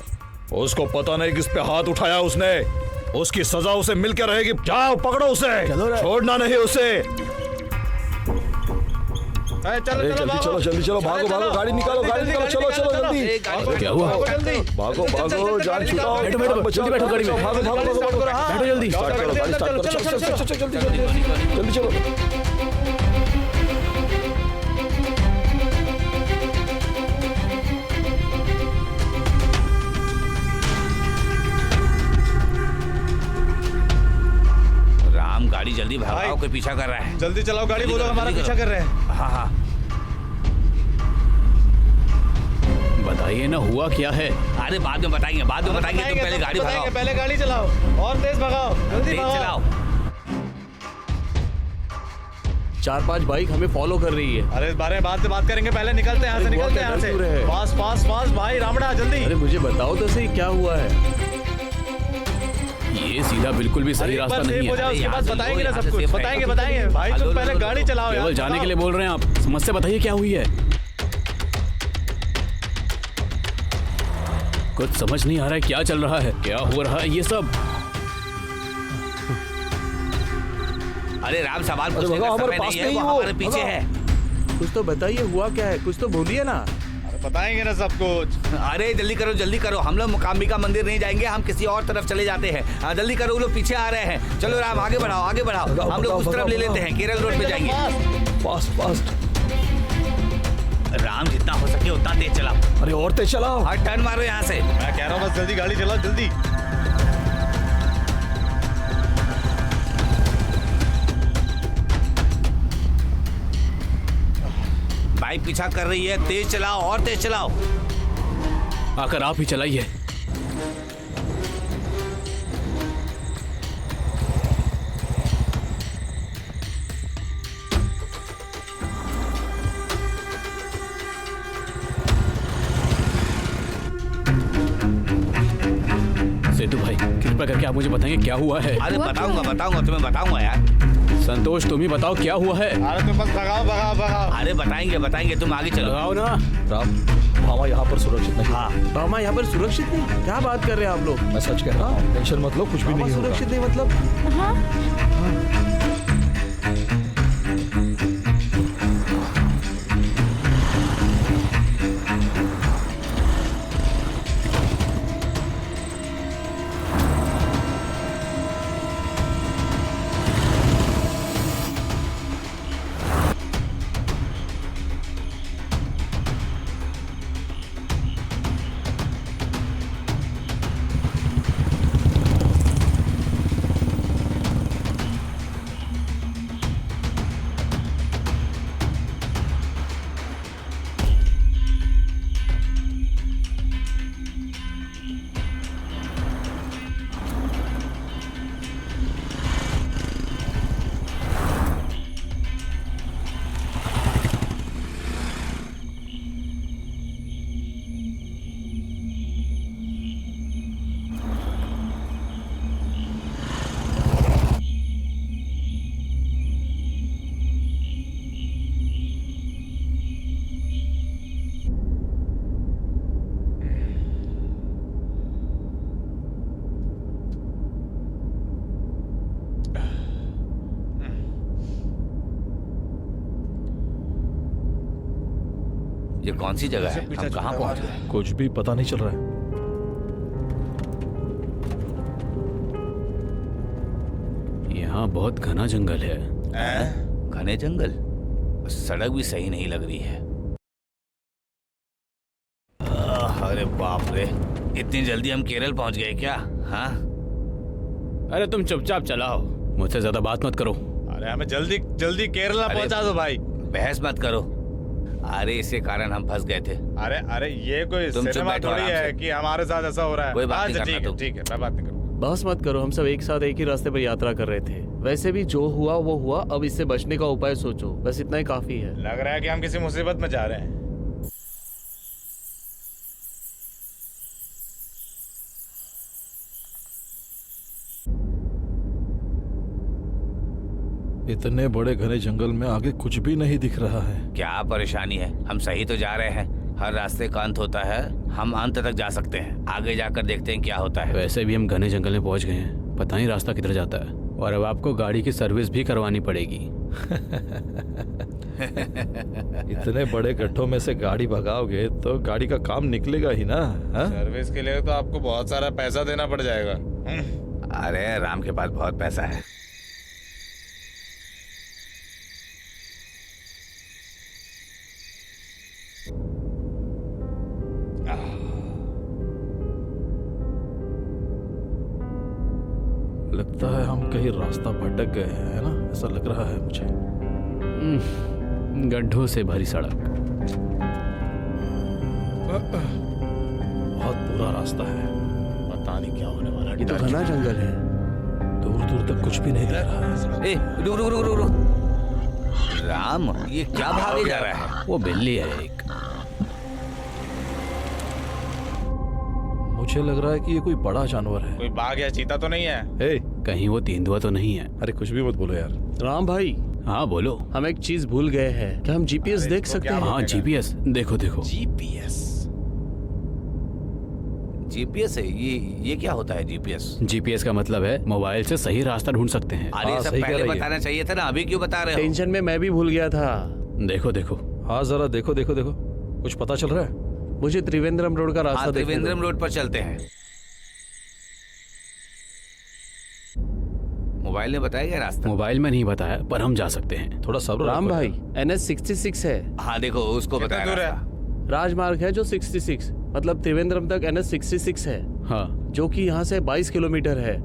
उसको पता नहीं किस पे हाथ उठाया उसने, उसकी सजा उसे मिल के रहेगी। जाओ पकड़ो उसे, छोड़ना नहीं उसे। जल्दी चलो, भागो भागो, गाड़ी निकालो, चलो जल्दी। क्या हुआ? भागो भागो, जान छुड़ाओ। जल्दी बैठो गाड़ी में। भागो भागो बैठो जल्दी। स्टार्ट करो, गाड़ी स्टार्ट करो। जल्दी चलो। राम, गाड़ी जल्दी भगाओ, कोई पीछा कर रहा है। जल्दी चलाओ गाड़ी, वो लोग हमारा पीछा कर रहे हैं। हाँ हाँ, बताइए ना हुआ क्या है? अरे बाद में बताएंगे, तुम पहले गाड़ी भगाओ। पहले गाड़ी चलाओ और तेज भगाओ, जल्दी चलाओ। 4-5 बाइक हमें फॉलो कर रही है। अरे इस बारे में बाद में बात करेंगे, पहले निकलते हैं यहाँ से, निकलते हैं यहाँ से। फास्ट भाई रामड़ा, जल्दी। अरे मुझे बताओ तो सही, क्या हुआ है? ये सीधा बिल्कुल भी सही रास्ता नहीं है। उसके बाद बताएंगे ना सब कुछ, बताएंगे भाई। तुम पहले गाड़ी चलाओ। केवल जाने के लिए बोल रहे हैं आप, समस्या बताइए क्या हुई है? कुछ समझ नहीं आ रहा है, क्या चल रहा है, क्या हो रहा है ये सब? अरे राम, सवाल पूछने का समय नहीं है, वो हमारे पीछे है। कुछ तो बताइए, हुआ क्या है? कुछ तो बोलिए ना। बताएंगे ना सब कुछ। अरे जल्दी करो, हम लोग मुकाम्बिका मंदिर नहीं जाएंगे, हम किसी और तरफ चले जाते हैं। जल्दी करो, वो लोग पीछे आ रहे हैं। चलो राम, आगे बढ़ाओ। हम लोग उस तरफ ले लेते हैं, केरल रोड पे जाएंगे। फास्ट। राम, जितना हो सके उतना तेज चलाओ। अरे और तेज चलाओ। हाँ, टर्न मारो यहाँ से। मैं कह रहा हूँ बस जल्दी गाड़ी चलाओ, जल्दी। बाइक पीछा कर रही है, तेज चलाओ और तेज चलाओ। आकर आप ही चलाइए। सेतु भाई, कृपया करके आप मुझे बताएंगे क्या हुआ है? अरे बताऊंगा, तुम्हें बताऊंगा यार। संतोष, तुम ही बताओ क्या हुआ है? अरे तुम बस भगाओ। अरे बताएंगे, तुम आगे चलो। लगाओ ना। राम, भामा यहाँ पर सुरक्षित नहीं। हाँ, मामा यहाँ पर सुरक्षित नहीं? क्या बात कर रहे हैं आप लोग? मैं सच कह रहा हूँ, टेंशन मत लो, कुछ भी नहीं होगा। सुरक्षित नहीं मतलब? ये कौन सी जगह है? हम कहाँ पहुँच गए? कुछ भी पता नहीं चल रहा है। यहाँ बहुत घना जंगल है। घने जंगल, सड़क भी सही नहीं लग रही है। अरे बाप रे, इतनी जल्दी हम केरल पहुंच गए क्या? हाँ, अरे तुम चुपचाप चलाओ, मुझसे ज्यादा बात मत करो। अरे हमें जल्दी जल्दी केरला पहुंचा दो भाई। बहस मत करो। अरे इसके कारण हम फंस गए थे। अरे अरे ये कोई तुम चुप सिनेमा बैठो थोड़ी आराम है से। कि हमारे साथ ऐसा हो रहा है। कोई बात नहीं अच्छा, करना ठीक है तुम। ठीक है, मैं बात नहीं करूँगा। बस मत करो, हम सब एक साथ एक ही रास्ते पर यात्रा कर रहे थे। वैसे भी जो हुआ वो हुआ, अब इससे बचने का उपाय सोचो, बस इतना ही काफी है। लग रहा है कि हम किसी मुसीबत में जा रहे हैं। इतने बड़े घने जंगल में आगे कुछ भी नहीं दिख रहा है। क्या परेशानी है? हम सही तो जा रहे हैं। हर रास्ते का अंत होता है, हम अंत तक जा सकते हैं। आगे जाकर देखते हैं क्या होता है। वैसे भी हम घने जंगल में पहुंच गए हैं, पता नहीं रास्ता किधर जाता है। और अब आपको गाड़ी की सर्विस भी करवानी पड़ेगी। इतने बड़े गड्ढों में से गाड़ी भगाओगे तो गाड़ी का काम निकलेगा ही ना। हा? सर्विस के लिए तो आपको बहुत सारा पैसा देना पड़ जाएगा। अरे राम के पास बहुत पैसा है। लगता है हम कहीं रास्ता भटक गए हैं, है ना? ऐसा लग रहा है मुझे। गड्ढों से भरी सड़क, बहुत बुरा रास्ता है। पता नहीं क्या होने वाला है। ये तो घना जंगल है। दूर दूर तक कुछ भी नहीं दिख रहा है। ए, रुक रुक रुक रुक रुक। राम, ये क्या भागे जा रहा है? वो बिल्ली है एक। मुझे लग रहा है कि ये कोई बड़ा जानवर है। कोई बाघ या चीता तो नहीं है? ए, कहीं वो तेंदुआ तो नहीं है? अरे कुछ भी मत बोलो यार। राम भाई, हाँ बोलो। हम एक चीज भूल गए हैं। क्या हम जीपीएस अरे देख इसको सकते क्या हैं? हाँ जीपीएस, देखो देखो। जीपीएस जीपीएस है? ये क्या होता है जीपीएस? जीपीएस का मतलब है मोबाइल से सही रास्ता ढूंढ सकते हैं। अरे हाँ, सब सही कह पहले रही है। बताना चाहिए था ना, अभी क्यों बता रहे हो? टेंशन में मैं भी भूल गया था। देखो देखो। हाँ जरा देखो देखो देखो, कुछ पता चल रहा है? मुझे त्रिवेंद्रम रोड का रास्ता हाँ, देखने दो। त्रिवेंद्रम रोड पर चलते हैं। मोबाइल ने बताया क्या रास्ता? मोबाइल में नहीं बताया, पर हम जा सकते हैं। थोड़ा सब्र राम रखो भाई, यार। NH 66 है। हाँ देखो, उसको कितना बताया दूर है? रास्ता। राजमार्ग है जो 66, मतलब त्रिवेंद्रम तक NH 66 है, हाँ जो कि यहाँ से 22 किलोमीटर है।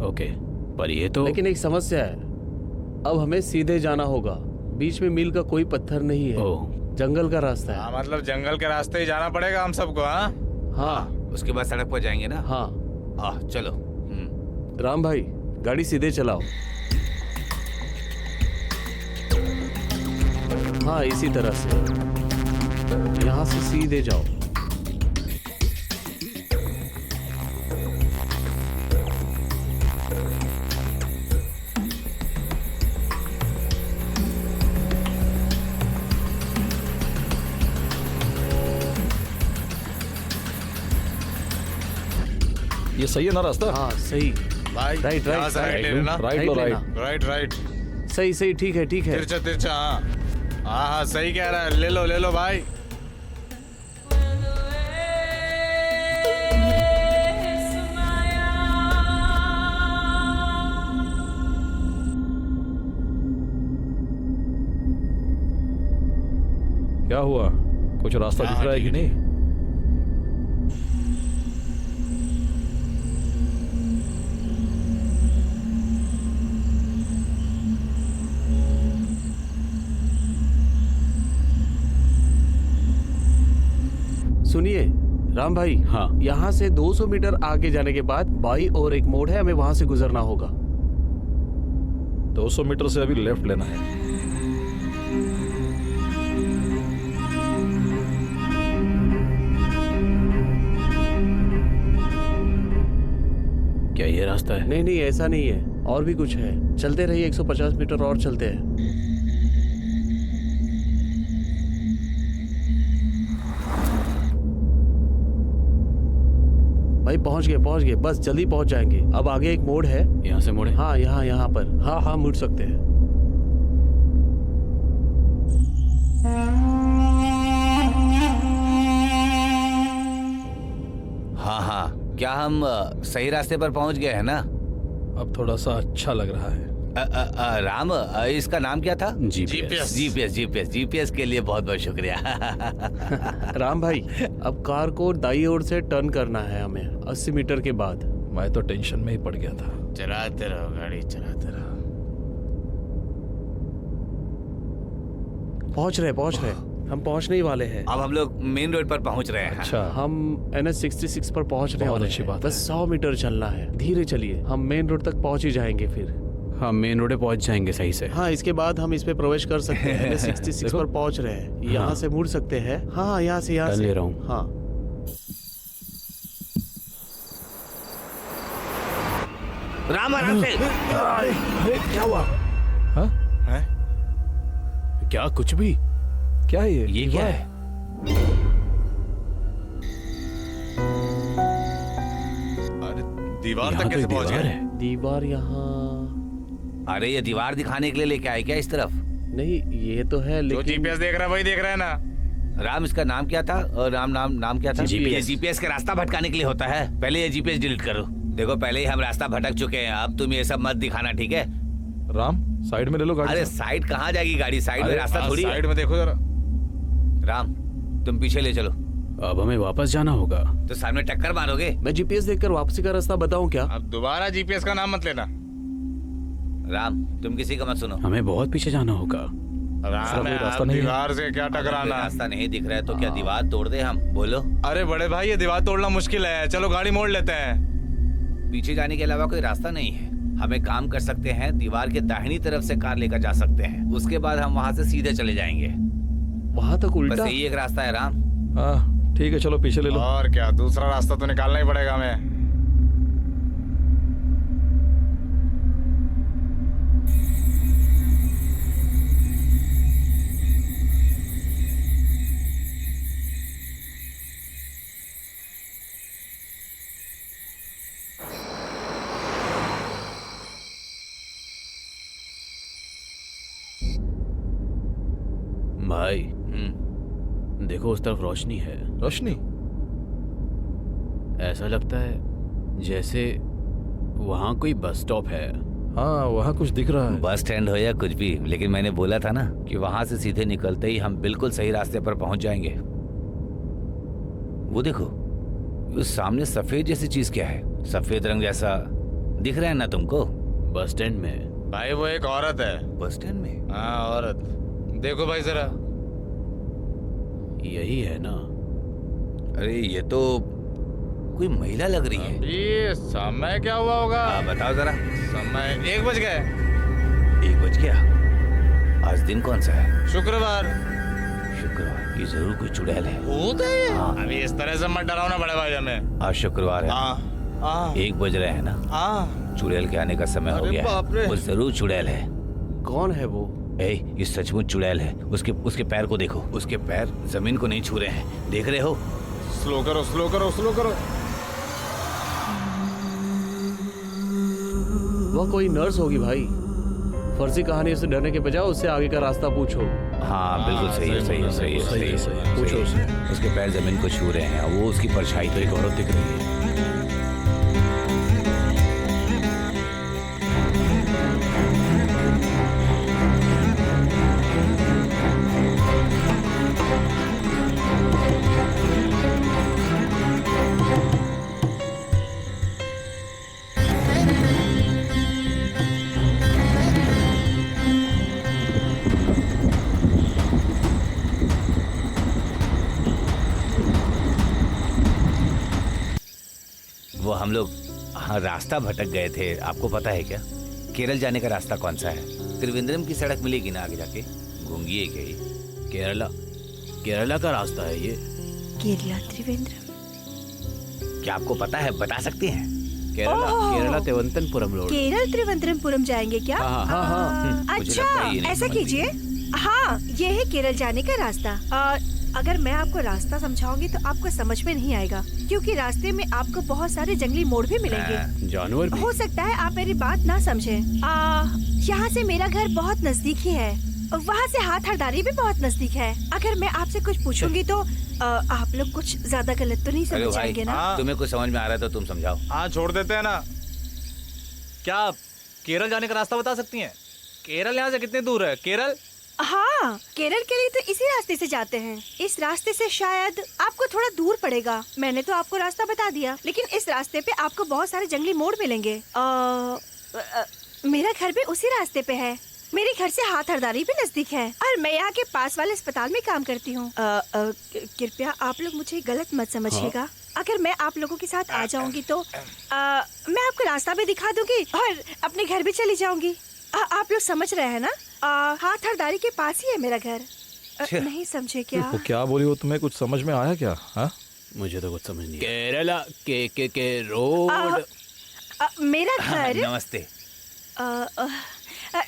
ओके, पर ये तो लेकिन एक समस्या है, अब हमें सीधे जाना होगा। बीच में मील का कोई पत्थर नहीं है। ओह, जंगल का रास्ता है। हाँ, मतलब जंगल के रास्ते ही जाना पड़ेगा हम सबको। हाँ हाँ उसके बाद सड़क पर जाएंगे ना? हाँ। चलो। राम भाई, गाड़ी सीधे चलाओ। हाँ, इसी तरह से यहाँ से सीधे जाओ। ये सही है ना रास्ता? हाँ सही। भाई, राइट यहाँ से राइट ले लेना। राइट लो, राइट। राइट राइट, सही सही, ठीक है ठीक है। तिरछा तिरछा। हाँ हाँ सही कह रहा है, ले लो भाई। क्या हुआ? कुछ रास्ता दिख रहा है कि नहीं? सुनिए राम भाई, हाँ यहाँ से 200 मीटर आगे जाने के बाद बाई और एक मोड़ है, हमें वहां से गुजरना होगा। 200 मीटर से अभी लेफ्ट लेना है। क्या ये रास्ता है? नहीं नहीं, ऐसा नहीं है, और भी कुछ है। चलते रहिए, 150 मीटर और चलते हैं। भाई पहुंच गए, बस जल्दी पहुंच जाएंगे। अब आगे एक मोड़ है, यहाँ से मोड़े? हाँ यहाँ पर। हाँ मुड़ सकते हैं। हाँ, क्या हम सही रास्ते पर पहुंच गए हैं ना? अब थोड़ा सा अच्छा लग रहा है। राम, इसका नाम क्या था? जीपीएस। जीपीएस के लिए बहुत बहुत शुक्रिया। राम भाई, अब कार को दाई ओर से टर्न करना है हमें 80 मीटर के बाद। मैं तो टेंशन में ही पड़ गया था। चलाते रहो गाड़ी, चलाते रहो। पहुंच रहे, हम पहुंचने ही वाले हैं। अब हम लोग मेन रोड पर पहुंच रहे हैं। अच्छा, हम NH66 पर पहुंचने बहुत वाले अच्छी हैं। बात बस 100 मीटर चलना है। धीरे चलिए, हम मेन रोड तक पहुंच ही जाएंगे फिर। हम मेन रोड पे पहुंच जाएंगे सही से। हाँ, इसके बाद हम इस पे प्रवेश कर सकते हैं। NH66 पर पहुंच रहे हैं। यहाँ से मुड़ सकते हैं। हाँ, यहाँ से टर्न ले रहा हूँ। हाँ, राम आराम से। क्या हुआ? हाँ? क्या कुछ भी? क्या है ये क्या है? अरे दीवार यहाँ तक तो कैसे एक पहुंच दीवार गए? है। दीवार यहाँ अरे ये दीवार दिखाने के लिए लेके आए क्या इस तरफ? नहीं, ये तो है जो लेकिन जीपीएस देख रहा है वही देख रहा है ना। राम, इसका नाम क्या था? और नाम क्या था? GPS। ये जीपीएस का रास्ता भटकाने के लिए होता है। पहले ये जीपीएस डिलीट करो। देखो, पहले ही हम रास्ता भटक चुके हैं, अब तुम ये सब मत दिखाना, ठीक है? राम, साइड में ले लो गाड़ी। अरे साइड कहाँ जाएगी गाड़ी? साइड में रास्ता थोड़ी है। साइड में देखो जरा। राम, तुम पीछे ले चलो। अब हमें वापस जाना होगा। तो सामने टक्कर मारोगे? मैं जीपीएस देखकर वापसी का रास्ता बताऊं क्या? अब दोबारा जीपीएस का नाम मत लेना। राम, तुम किसी का मत सुनो। हमें बहुत पीछे जाना होगा। राम, कोई रास्ता अब नहीं है। दीवार से क्या अगर कोई टकराना? रास्ता नहीं दिख रहा है तो क्या दीवार तोड़ दे हम? बोलो। अरे बड़े भाई, ये दीवार तोड़ना मुश्किल है, चलो गाड़ी मोड़ लेते हैं। पीछे जाने के अलावा कोई रास्ता नहीं है। हमें काम कर सकते हैं, दीवार के दाहिनी तरफ से कार लेकर जा सकते हैं, उसके बाद हम वहाँ से सीधे चले जाएंगे। वहाँ तक बस उल्टा? यही एक रास्ता है राम। हाँ ठीक है, चलो पीछे ले लो। और क्या, दूसरा रास्ता तो निकालना ही पड़ेगा हमें। भाई देखो, उस तरफ रोशनी है। रोशनी? ऐसा लगता है जैसे वहाँ कोई बस स्टॉप है। हाँ, वहाँ कुछ दिख रहा है। बस स्टैंड हो या कुछ भी, लेकिन मैंने बोला था ना कि वहां से सीधे निकलते ही हम बिल्कुल सही रास्ते पर पहुंच जाएंगे। वो देखो, उस सामने सफेद जैसी चीज क्या है? सफेद रंग जैसा दिख रहा है ना तुमको? बस स्टैंड में। भाई वो एक औरत है। बस स्टैंड में? हाँ औरत, देखो भाई जरा। यही है ना? अरे ये तो कोई महिला लग रही है। ये समय क्या हुआ होगा? बताओ जरा। समय 1 बज गए। 1 बज गया? आज दिन कौन सा है? शुक्रवार। शुक्रवार? ये जरूर कोई चुड़ैल है। होता है। अभी इस तरह से मत डराओ ना बड़े भाई हमें। आज शुक्रवार है। 1 बज रहे हैं ना? चुड़ैल के आने का समय हो गया है। वो जरूर चुड़ैल है। कौन है वो? ये सचमुच चुड़ैल है। उसके पैर को देखो, उसके पैर जमीन को नहीं छू रहे हैं, देख रहे हो? स्लो करो, स्लो करो, स्लो करो। वो कोई नर्स होगी भाई। फर्जी कहानी से डरने के बजाय उससे आगे का रास्ता पूछो। हाँ बिल्कुल सही है, सही है, सही है, सही है, सही है। पूछो उससे। उसके पैर जमीन को छू रहे हैं, वो उसकी परछाई तो एक औरत दिख रही है। वो हम लोग रास्ता भटक गए थे, आपको पता है क्या? केरल जाने का रास्ता कौन सा है? त्रिवेंद्रम की सड़क मिलेगी ना आगे जाके? घूंगी है क्या ये? केरला का रास्ता है ये। केरला त्रिवेंद्रम? क्या आपको पता है, बता सकते हैं? केरला तिरुवनंतपुरम रोड। केरल त्रिवेंद्रमपुरम जाएंगे क्या? हाँ। मुझे लगता है ये अच्छा, नहीं ऐसा समझ में। कीजिए। हाँ, ये है केरल जाने का रास्ता। अगर मैं आपको रास्ता समझाऊंगी तो आपको समझ में नहीं आएगा, क्योंकि रास्ते में आपको बहुत सारे जंगली मोड़ भी मिलेंगे। जानवर भी? हो सकता है आप मेरी बात ना समझे। यहाँ से मेरा घर बहुत नजदीक ही है, वहाँ से हाथ हरदारी भी बहुत नजदीक है। अगर मैं आपसे कुछ पूछूंगी तो आप लोग कुछ ज्यादा गलत तो नहीं समझ जाएंगे ना? तुम्हें कुछ समझ में आ रहा है तो तुम समझाओ। हाँ छोड़ देते हैं ना। क्या केरल जाने का रास्ता बता सकती हैं? केरल यहाँ से कितनी दूर है? केरल? हाँ, केरल के लिए तो इसी रास्ते से जाते हैं। इस रास्ते से शायद आपको थोड़ा दूर पड़ेगा। मैंने तो आपको रास्ता बता दिया, लेकिन इस रास्ते पे आपको बहुत सारे जंगली मोड़ मिलेंगे। मेरा घर भी उसी रास्ते पे है। मेरे घर से हाथ हरदारी भी नजदीक है और मैं यहाँ के पास वाले अस्पताल में काम करती हूँ। कृपया आप लोग मुझे गलत मत समझिएगा। अगर मैं आप लोगों के साथ आ जाऊंगी तो मैं आपको रास्ता भी दिखा दूंगी और अपने घर भी चली जाऊंगी। आप लोग समझ रहे हैं ना? हाथ हरदारी के पास ही है मेरा घर। नहीं समझे क्या? वो क्या बोली, वो तुम्हें कुछ समझ में आया क्या? हा? मुझे तो कुछ समझ नहीं। केरला के रोड। मेरा घर। नमस्ते।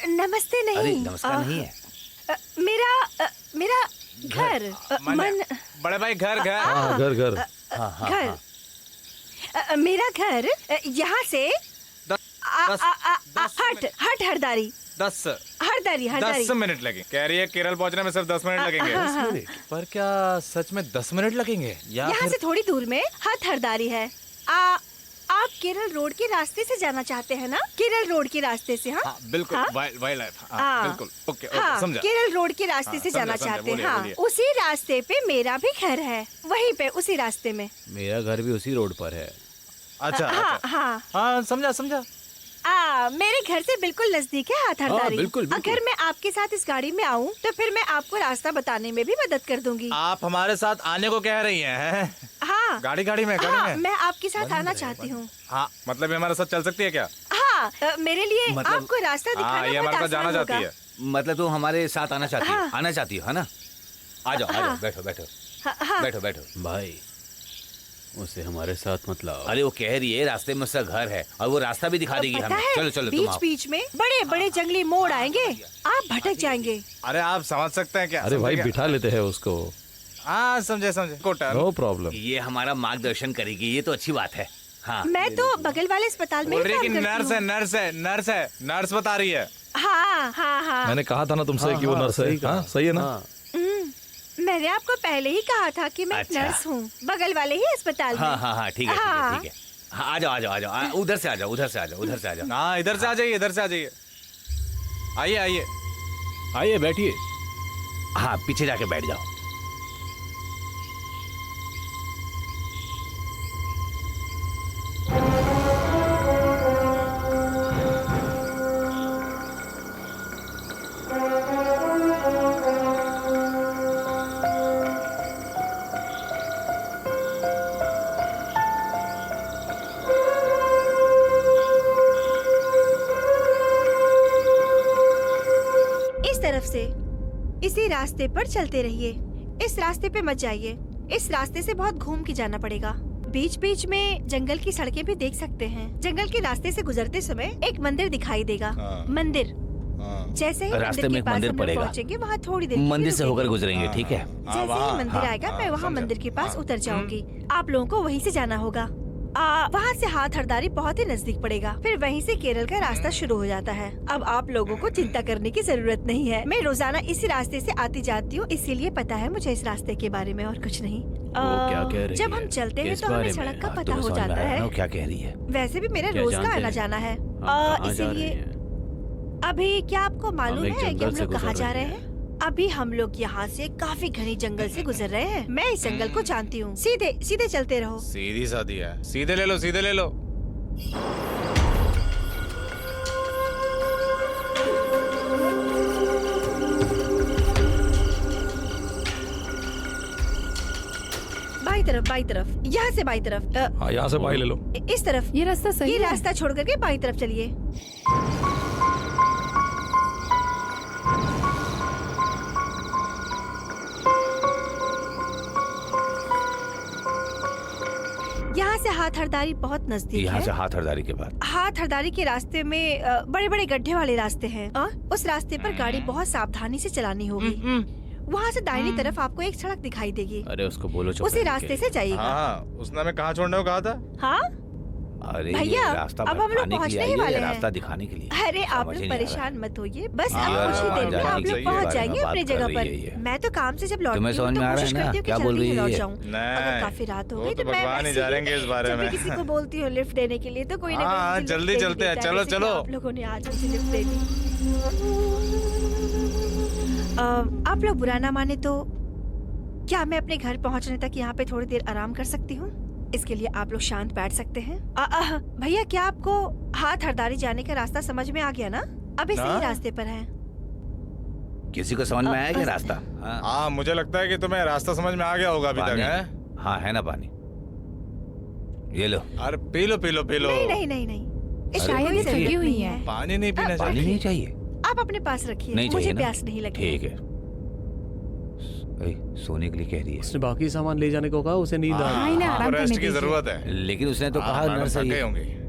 नमस्ते नहीं। अरे नमस्कार नहीं है। मेरा घर। बड़े भाई घर घर। हाँ, घर घर। घर। मेरा घर यहाँ से हट हरदारी 10 मिनट लगे। कह रही है केरल पहुंचने में सिर्फ 10 मिनट लगेंगे। 10 मिनट? पर क्या सच में 10 मिनट लगेंगे? यहाँ से थोड़ी दूर में हट हरदारी है। आप केरल रोड के रास्ते से जाना चाहते हैं ना? केरल रोड के रास्ते से? हाँ बिल्कुल। Wild life. बिल्कुल। ओके समझा। केरल रोड के रास्ते से जाना चाहते हैं। हाँ, उसी रास्ते पे मेरा भी घर है, वहीं पे उसी रास्ते में। मेरा घर भी उसी रोड पर है। अच्छा। हाँ समझा। मेरे घर से बिल्कुल नजदीक है हाथ हरदारी। बिल्कुल। अगर मैं आपके साथ इस गाड़ी में आऊँ तो फिर मैं आपको रास्ता बताने में भी मदद कर दूंगी। आप हमारे साथ आने को कह रही हैं? हाँ। गाड़ी में। मैं आपके साथ आना चाहती हूँ। हाँ, मतलब ये हमारे साथ चल सकती है क्या? हाँ, मेरे लिए आपको रास्ता दिखाना ये हमारे साथ जाना चाहती है। मतलब तुम हमारे साथ आना चाहती हो? आना चाहती हो, है ना? आ जाओ। बैठो। भाई उसे हमारे साथ मतलब। अरे वो कह रही है रास्ते में उसका घर है और वो रास्ता भी दिखा देगी हमें। चलो बीच में बड़े जंगली मोड़ आएंगे, आप भटक जाएंगे। अरे आप समझ सकते हैं क्या? अरे भाई बिठा लेते हैं उसको। हाँ समझे। No problem. ये हमारा मार्गदर्शन करेगी, ये तो अच्छी बात है। हाँ, मैं तो बगल वाले अस्पताल में नर्स है। नर्स बता रही है। हाँ। मैंने कहा था ना तुमसे कि वो नर्स है। हाँ, सही है ना? मैंने आपको पहले ही कहा था कि मैं नर्स हूँ, बगल वाले ही अस्पताल में। हाँ, ठीक है। हाँ, आ जाओ। उधर से आ जाओ। हाँ, इधर से आ जाइए। आइए बैठिए। हाँ, पीछे जाके बैठ जाओ। इसी रास्ते पर चलते रहिए। इस रास्ते पे मत जाइए, इस रास्ते से बहुत घूम के जाना पड़ेगा। बीच में जंगल की सड़कें भी देख सकते हैं। जंगल के रास्ते से गुजरते समय एक मंदिर दिखाई देगा। मंदिर। जैसे ही रास्ते में एक मंदिर पड़ेगा, पहुंचेंगे वहाँ थोड़ी देर मंदिर से होकर गुजरेंगे, ठीक है? जैसे ही मंदिर आएगा मैं वहाँ मंदिर के पास उतर जाऊंगी। आप लोगों को वहीं से जाना होगा। वहाँ से हाथ हरदारी बहुत ही नजदीक पड़ेगा। फिर वहीं से केरल का रास्ता शुरू हो जाता है। अब आप लोगों को चिंता करने की जरूरत नहीं है। मैं रोजाना इसी रास्ते से आती जाती हूँ, इसीलिए पता है मुझे इस रास्ते के बारे में और कुछ नहीं। क्या कह रही जब हम चलते हैं तो हमें सड़क का पता हो जाता है। क्या कह रही है? वैसे भी मेरा रोज का आना जाना है, इसीलिए। अभी क्या आपको मालूम है कि हम लोग कहाँ जा रहे हैं? अभी हम लोग यहाँ से काफी घनी जंगल से गुजर रहे हैं। मैं इस जंगल को जानती हूँ। सीधे चलते रहो। सीधी सादी है। सीधे ले लो। बाई तरफ। यहाँ से बाई तरफ। हाँ, यहाँ से बाई ले लो। इस तरफ। ये रास्ता सही है। ये रास्ता छोड़ करके बाई तरफ चलिए। यहाँ से हाथ हरदारी बहुत नजदीक है। यहाँ से हाथ हरदारी के बाद हाथ हरदारी के रास्ते में बड़े बड़े गड्ढे वाले रास्ते हैं। उस रास्ते पर गाड़ी बहुत सावधानी से चलानी होगी। वहाँ से दाहिनी तरफ आपको एक सड़क दिखाई देगी। अरे उसको बोलो उसी रास्ते से जाइएगा। उसने हमें कहाँ छोड़ने को कहा था? हाँ, अरे ये भैया, रास्ता अब हम लोग भटकाने के लिए पहुंचने ही आई है वाले या हैं। रास्ता दिखाने के लिए? अरे आप समझ ही लोग नहीं आ रहा परेशान मत होइए, बस हाँ, अब कुछ ही देर में जाने आप की लोग सही पहुंच बात जाएंगे है, अपनी बात जगह कर पर। रही है ये। मैं तो काम से जब लौटती तुम्हें हूँ समझ तो में आ रहा कोशिश है ना? करती हूँ कि क्या बोल जल्दी ही रही है लौट ये? जाऊँ। अगर काफी रात हो गई वो तो तो मैं भगवान ही वैसे जानेंगे इस बारे जब भी में। किसी को बोलती हूँ लिफ्ट देने के लिए तो कोई ना हाँ, कोई मुझे जल्दी लिफ्ट दे ही चलते हैं, देता है, चलो, जैसे कि चलो। आप लोगों ने आज मुझे लिफ्ट दे दी। आप लोग बुरा ना माने तो क्या मैं अपने घर पहुंचने तक यहाँ पे थोड़ी देर आराम कर सकती हूँ? इसके लिए आप लोग शांत बैठ सकते हैं। भैया, क्या आपको हाथ हरदारी जाने का रास्ता समझ में आ गया ना? अभी सही रास्ते पर हैं। किसी को समझ में आया क्या रास्ता? हाँ, मुझे लगता है कि तुम्हें रास्ता समझ में आ गया होगा अभी तक, है? हाँ, है ना पानी, ये लो। अरे P low, P low, P low. नहीं नहीं नहीं, इस शायद कोई ये जरूरत थकी हुई नहीं है। पानी नहीं पीना पानी चाहिए। नहीं चाहिए? आप अपने पास रखिए, नहीं चाहिए मुझे ना? प्यास नहीं लगी। ठीक है। सोने के लिए कह रही है। उसने बाकी सामान ले जाने को कहा, उसे नींद आ हाँ, इन्हें आराम करने रेस्ट की दीजिए। जरूरत है। लेकिन उसने तो कहा मैडम नर्स थक है गए ये। होंगे।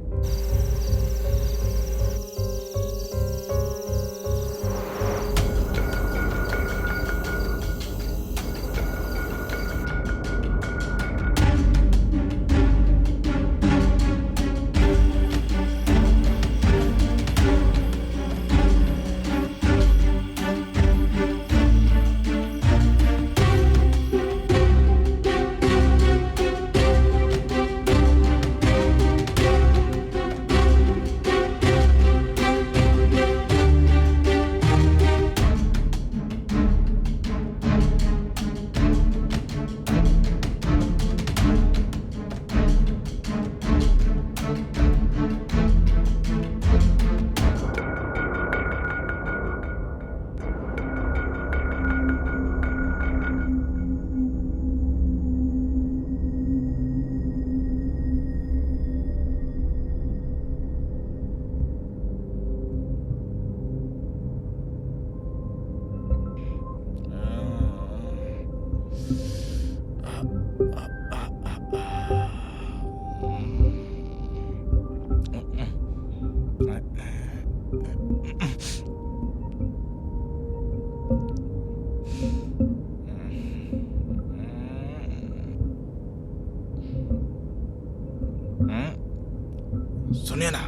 सुनिए ना,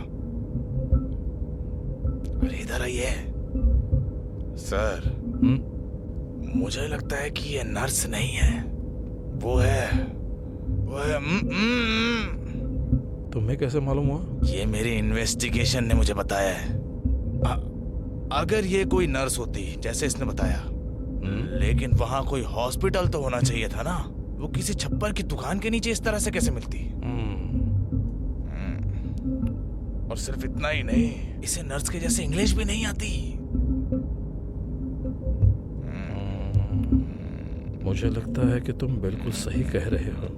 अरे इधर आइए सर। मुझे लगता है कि ये नर्स नहीं है, वो है तुम्हें कैसे मालूम हुआ? ये मेरी इन्वेस्टिगेशन ने मुझे बताया है। अगर ये कोई नर्स होती जैसे इसने बताया, लेकिन वहां कोई हॉस्पिटल तो होना चाहिए था ना। वो किसी छप्पर की दुकान के नीचे इस तरह से कैसे मिलती? और सिर्फ इतना ही नहीं, इसे नर्स के जैसे इंग्लिश भी नहीं आती। मुझे लगता है कि तुम बिल्कुल सही कह रहे हो।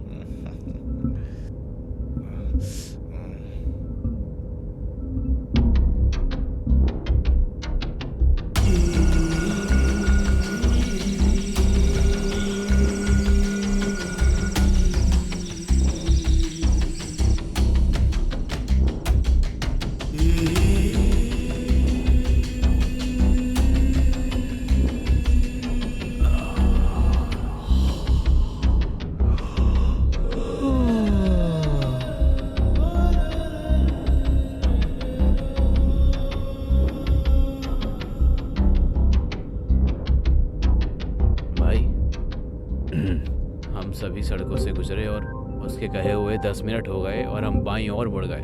सभी सड़कों से गुजरे और उसके कहे हुए 10 मिनट हो गए और हम बाईं ओर मुड़ गए।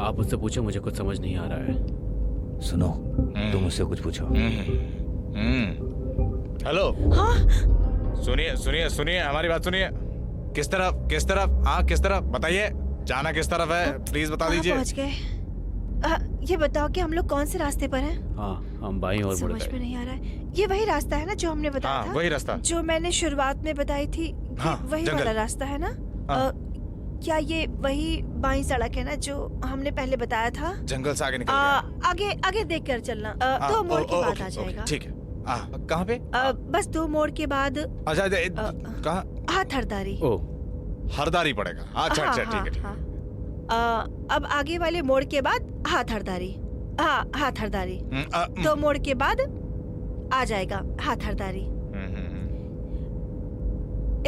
आप मुझसे पूछो, मुझे कुछ समझ नहीं आ रहा है। सुनो, तुम मुझसे कुछ पूछो। हेलो। हाँ? सुनिए सुनिए सुनिए, हमारी बात सुनिए। किस तरफ, किस तरफ? हाँ, किस तरफ बताइए, जाना किस तरफ है? प्लीज बता दीजिए। पहुंच गए। ये बताओ कि हम लोग कौन से रास्ते पर हैं? हाँ, हम बाईं ओर मुड़ समझ में गए। नहीं आ रहा है। ये वही रास्ता है ना जो हमने बताया हाँ, था? वही रास्ता जो मैंने शुरुआत में बताई थी कि हाँ, वही जंगल। वाला रास्ता है ना? क्या ये वही बाईं सड़क है ना जो हमने पहले बताया था? जंगल से आगे निकल गया। आगे आगे देख कर चलना। हाँ, 2 मोड़ के बाद ओके, आ जाएगा। ठीक है। कहाँ पे? बस 2 मोड़ के बाद। अच्छा, कहाँ? हाथ हरदारी। ओ, हरदारी पड़ेगा। अच्छा अच्छा, ठीक है। अब आगे वाले मोड़ के बाद हाथ हरदारी। हाँ, हाथ हरदारी। 2 मोड़ के बाद आ जाएगा हाथ हरदारी।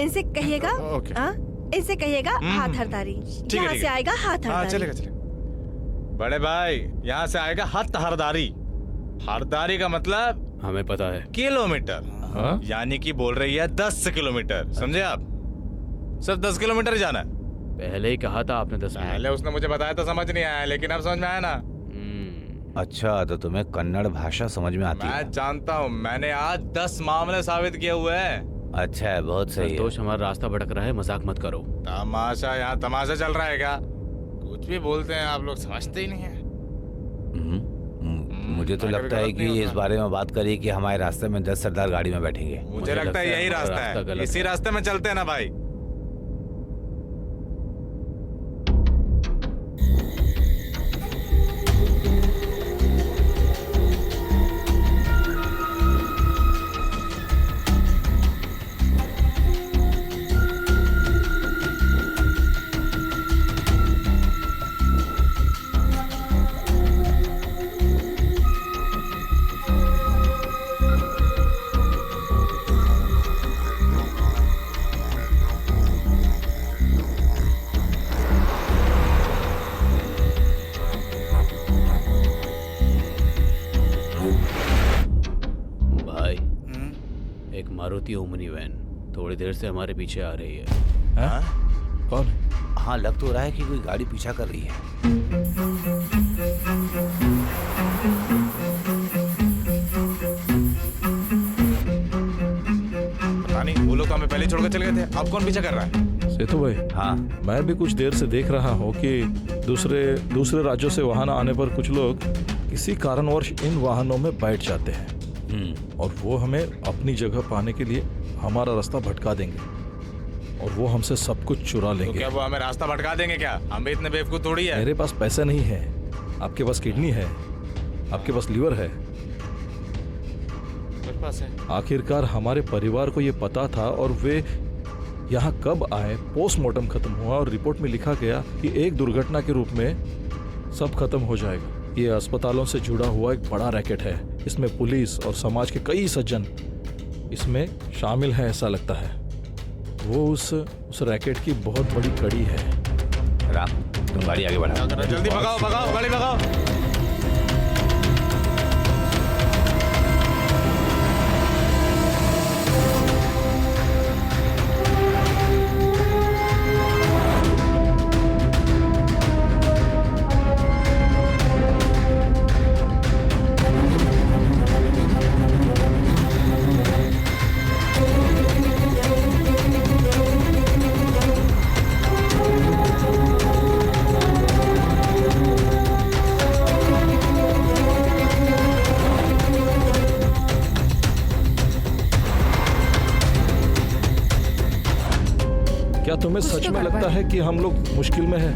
इनसे कहिएगा इनसे कहिएगा हाथ हरदारी। ठीक है, यहाँ ठीक से है। आएगा हाथ हाँ हरदारी। चलेगा चलेगा। बड़े भाई यहाँ से आएगा हथ हरदारी। हरदारी का मतलब हमें पता है। किलोमीटर, यानी कि बोल रही है 10 किलोमीटर, समझे आप? सिर्फ 10 किलोमीटर ही जाना है। पहले ही कहा था आपने 10 मिनट। पहले उसने मुझे बताया तो समझ नहीं आया, लेकिन अब समझ में आया ना। अच्छा, तो तुम्हें कन्नड़ भाषा समझ में आती है? मैं जानता हूँ, मैंने आज 10 मामले साबित किए हुए हैं। अच्छा है, बहुत सही है। संतोष, हमारा रास्ता भटक रहा है, मजाक मत करो। तमाशा, यहाँ तमाशा चल रहा है क्या? कुछ भी बोलते हैं आप लोग, समझते ही नहीं है। मुझे तो लगता है कि इस बारे में बात करी कि हमारे रास्ते में 10 सरदार गाड़ी में बैठेंगे। मुझे लगता है यही रास्ता है, इसी रास्ते में चलते हैं ना भाई। मारुति ओमनी वैन थोड़ी देर से हमारे पीछे आ रही है। कौन? हाँ, लग तो रहा है कि कोई गाड़ी पीछा कर रही है। पता नहीं, वो लोग तो हमें पहले छोड़ कर चले गए थे। अब कौन पीछा कर रहा है? सेतु भाई, हाँ, मैं भी कुछ देर से देख रहा हूँ कि दूसरे राज्यों से वाहन आने पर कुछ लोग किसी कारणवश इन वाहनों में बैठ जाते हैं और वो हमें अपनी जगह पाने के लिए हमारा रास्ता भटका देंगे और वो हमसे सब कुछ चुरा लेंगे। तो क्या वो हमें रास्ता भटका देंगे क्या? हम भी इतने बेवकूफ थोड़ी है। मेरे पास पैसा नहीं है, आपके पास किडनी है, आपके पास लीवर है। मेरे पास है। आखिरकार हमारे परिवार को ये पता था और वे यहाँ कब आए। पोस्टमार्टम खत्म हुआ और रिपोर्ट में लिखा गया कि एक दुर्घटना के रूप में सब खत्म हो जाएगा। ये अस्पतालों से जुड़ा हुआ एक बड़ा रैकेट है। इसमें पुलिस और समाज के कई सज्जन इसमें शामिल हैं, ऐसा लगता है। वो उस रैकेट की बहुत बड़ी कड़ी है। राम, तुम गाड़ी आगे बढ़ाओ। जल्दी भगाओ, भगाओ, गाड़ी भगाओ। क्या तुम्हें सच में लगता है कि हम लोग मुश्किल में हैं?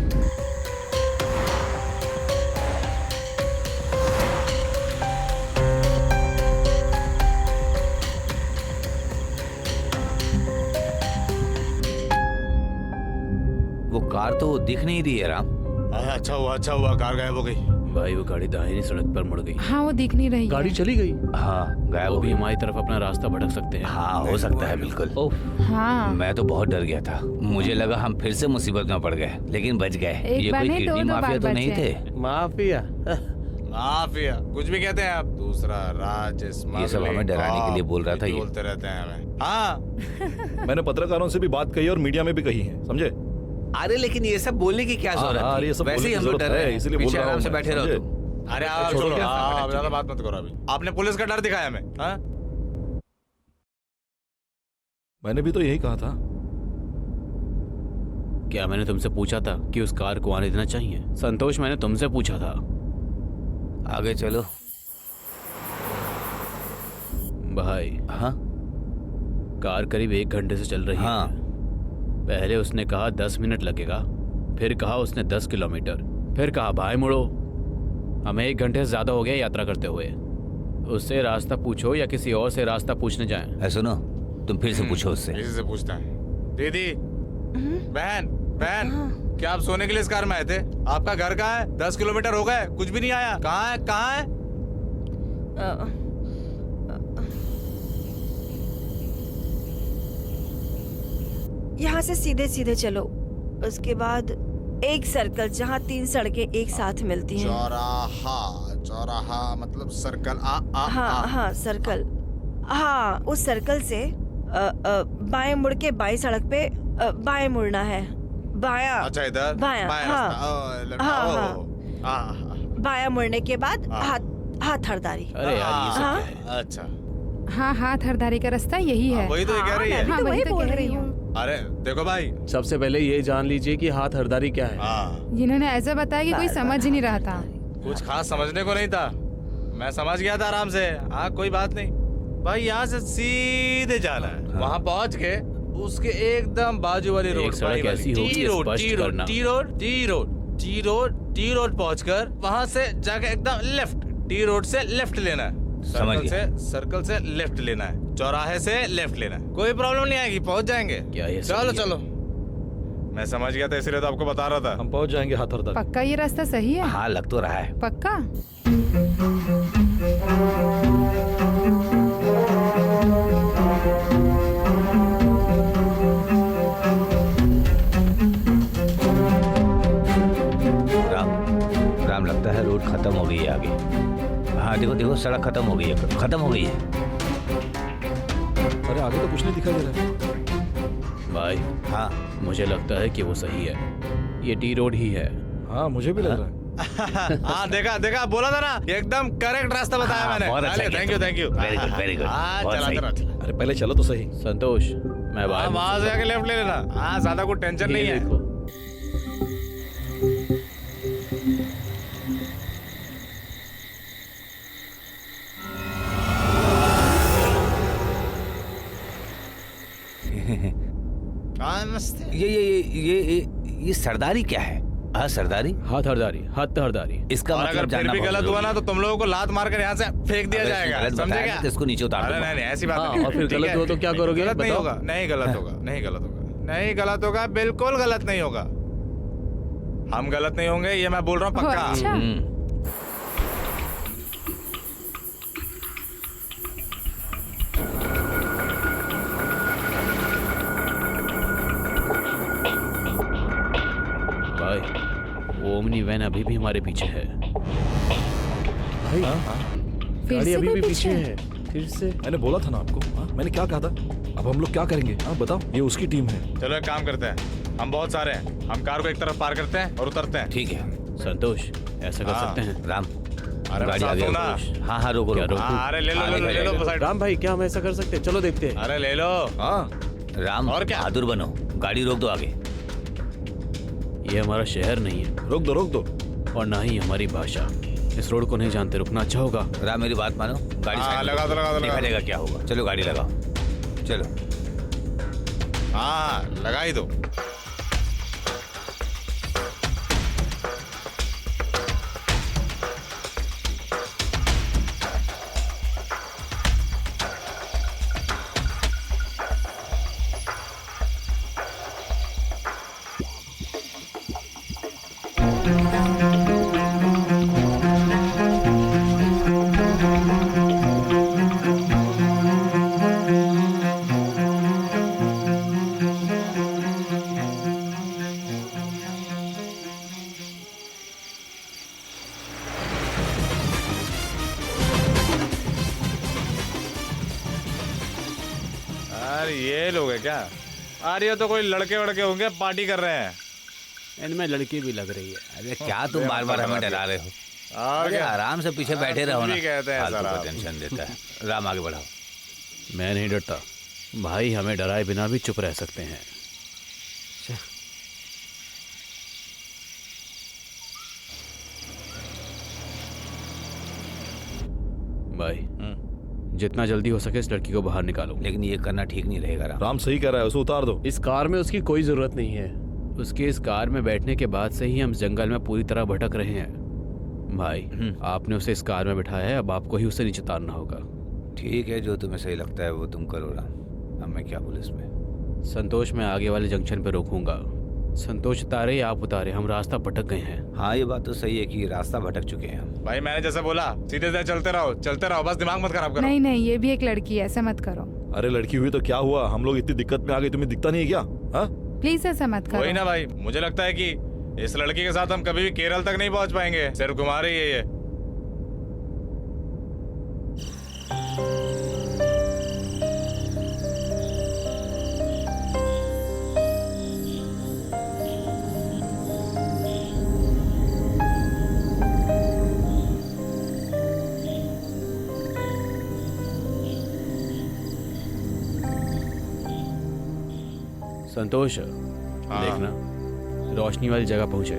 वो कार तो दिख नहीं रही है राम। अच्छा हुआ कार गायब हो गई। भाई वो गाड़ी दाहिनी सड़क पर मुड़ गई। हाँ, वो दिख नहीं रही है। गाड़ी चली गई। हाँ, गायब वो हो भी गई। हमारी तरफ अपना रास्ता भटक सकते हैं। हाँ, हो सकता है, बिल्कुल। हाँ, मैं तो बहुत डर गया था। मुझे लगा हम फिर से मुसीबत में पड़ गए, लेकिन बच गए। एक ये बार कोई नहीं, किडनी दो माफिया बार तो नहीं बचे। थे? माफिया? माफिया कुछ भी कहते हैं आप। दूसरा राज्य, ये सब हमें डराने के लिए बोल रहा था ये। बोलते रहते हैं हमें। हाँ, मैंने पत्रकारों से भी बात कही और मीडिया में भी कही है, समझे? अरे लेकिन ये सब बोलने की क्या हाँ, जरूरत ये थी? सब वैसे बोलने ही की हम लोग जरूरत डर है, रहे हैं, इसीलिए बोल पीछे रहा आराम हूँ से मैं, बैठे रहो समझे? तुम। अरे आप छोड़ो, छोड़ो, क्या? आप ज्यादा बात मत करो अभी। आपने पुलिस का डर दिखाया हमें। हाँ? मैंने भी तो यही कहा था। क्या मैंने तुमसे पूछा था कि उस कार को आने देना चाहिए? संतोष, मैंने तुमसे पूछा था। आगे चलो भाई। हाँ, कार करीब 1 घंटे से चल रही हाँ। है। पहले उसने कहा 10 मिनट लगेगा, फिर कहा उसने 10 किलोमीटर, फिर कहा भाई मुड़ो। हमें 1 घंटे से ज्यादा हो गया यात्रा करते हुए। उससे रास्ता पूछो या किसी और से रास्ता पूछने जाएं। सुनो, तुम फिर से पूछो उससे। किसी से पूछते हैं। दीदी, बहन, क्या आप सोने के लिए इस कार में आए थे? आपका घर कहाँ है? 10 किलोमीटर हो गए, कुछ भी नहीं आया। कहाँ है, कहाँ है? यहाँ से सीधे सीधे चलो, उसके बाद एक सर्कल जहाँ 3 सड़कें एक साथ मिलती हैं। चौराहा मतलब सर्कल। हाँ सर्कल। हाँ, उस सर्कल से बाएं मुड़ के बाईं सड़क पे बाएं मुड़ना है। बायां। अच्छा, इधर बायां। हाँ, बायां मुड़ने के बाद हाथ हरदारी। अरे यार ये सब क्या है? अच्छा, हाँ, हाथ हरदारी का रास्ता यही है। वही तो कह रही है। हाँ, वही तो कह रही हूँ। अरे देखो भाई, सबसे पहले ये जान लीजिए कि हाथ हरदारी क्या है। जिन्होंने ऐसा बताया कि कोई समझ ही नहीं रहा था। कुछ खास समझने को नहीं था, मैं समझ गया था आराम से। हाँ, कोई बात नहीं भाई, यहाँ से सीधे जाना है। वहाँ पहुँच के उसके एकदम बाजू वाली रोड, सड़क ऐसी होगी स्पष्ट करना। टी रोड पहुँचकर वहाँ से जाके एकदम लेफ्ट, टी रोड से लेफ्ट लेना है। सर्कल से लेफ्ट लेना है, चौराहे से लेफ्ट लेना है। कोई प्रॉब्लम नहीं आएगी, पहुँच जाएंगे। क्या ये चलो चलो, मैं समझ गया था इसलिए तो आपको बता रहा था। हम पहुंच जाएंगे हाथ हरदारी। पक्का ये रास्ता सही है? हाँ, लग तो रहा है। पक्का? राम, लगता है रोड खत्म हो गई है आगे। हाँ देखो देखो, सड़क खत्म हो गई है, खत्म हो गई है। अरे आगे तो कुछ नहीं दिखाई दे रहा है। भाई हाँ, मुझे लगता है कि वो सही है, ये टी रोड ही है। हाँ, मुझे भी लग रहा है। हाँ, देखा बोला था ना, एकदम करेक्ट रास्ता बताया मैंने। बहुत अच्छा, थैंक यू। Very good. अरे पहले चलो तो सही। संतोष, मैं वहाँ से आके लेफ्ट ले लेना। हाँ, ज्यादा कोई टेंशन नहीं है। देखो ये सरदारी क्या है? हाँ, सरदारी, हाथ हरदारी, हाथ हरदारी। इसका और मतलब अगर फिर भी गलत हुआ ना तो तुम लोगों को लात मार कर यहाँ से फेंक दिया जाएगा, समझे क्या? इसको नीचे उतार अरे दूंगा। नहीं, ऐसी बात हाँ, नहीं। और फिर ठीक गलत है? हुआ तो क्या करोगे? गलत नहीं बताओ। होगा, नहीं गलत होगा, बिल्कुल गलत नहीं होगा। हम गलत नहीं होंगे, ये मैं बोल रहा हूँ पक्का। अच्छा। भाई वो ओमनी वैन अभी भी हमारे पीछे है। भाई फिर गाड़ी से अभी कोई भी पीछे पीछे है, फिर से। मैंने बोला था ना आपको। हाँ, मैंने क्या कहा था? अब हम लोग क्या करेंगे? हाँ बताओ, ये उसकी टीम है। चलो एक काम करते हैं, हम बहुत सारे हैं, हम कार को एक तरफ पार करते हैं और उतरते हैं। ठीक है संतोष, ऐसा कर सकते हैं। राम, अरे गाड़ी आगे ना। रोको। हाँ, रोको रोको। हाँ, अरे ले लो साइड। राम भाई, क्या हम ऐसा कर सकते हैं? चलो देखते हैं। अरे ले लो। हाँ, राम, और क्या? बहादुर बनो, गाड़ी रोक दो आगे। ये हमारा शहर नहीं है रोक दो। और ना ही हमारी भाषा। इस रोड को नहीं जानते, रुकना अच्छा होगा। राम, मेरी बात मानो, गाड़ी हाँ, साइड में लगा दो, रोको। लगा दो, देखा लगा दो। जाएगा क्या होगा। चलो गाड़ी लगाओ, चलो। हाँ, लगा ही दो। यार ये लोग है क्या? अरे ये तो कोई लड़के वड़के होंगे, पार्टी कर रहे हैं। इनमें लड़की भी लग रही है। अरे क्या तुम बार बार हमें डरा रहे हो? और अरे क्या? आराम से पीछे बैठे रहो तुम ना, भी कहते हैं फालतू सर का आप। टेंशन देता है। राम, आगे बढ़ाओ। मैं नहीं डरता भाई, हमें डराए बिना भी चुप रह सकते हैं। भाई जितना जल्दी हो सके इस लड़की को बाहर निकालो। लेकिन ये करना ठीक नहीं रहेगा राम। राम सही कह रहा है, उसे उतार दो। इस कार में उसकी कोई जरूरत नहीं है। उसके इस कार में बैठने के बाद से ही हम जंगल में पूरी तरह भटक रहे हैं। भाई आपने उसे इस कार में बिठाया है, अब आपको ही उसे नीचे उतारना होगा। ठीक है, जो तुम्हें सही लगता है वो तुम करो राम। अब मैं क्या बोलूं इसमें? संतोष मैं आगे वाले जंक्शन पे रोकूंगा। संतोष उतारे या आप उतारे, हम रास्ता भटक गए हैं। हाँ, ये बात तो सही है कि रास्ता भटक चुके हैं हम। भाई मैंने जैसे बोला, सीधे से चलते रहो, बस दिमाग मत खराब करो। नहीं, ये भी एक लड़की है, ऐसा मत करो। अरे लड़की हुई तो क्या हुआ? हम लोग इतनी दिक्कत में आ गए, तुम्हें दिखता नहीं है क्या? हाँ? प्लीज ऐसा मत करो। वही ना भाई, मुझे लगता है कि इस लड़की के साथ हम कभी भी केरल तक नहीं पहुंच पाएंगे। सिर्फ घुमा रही है ये। संतोष, देखना रोशनी वाली जगह पहुंचे,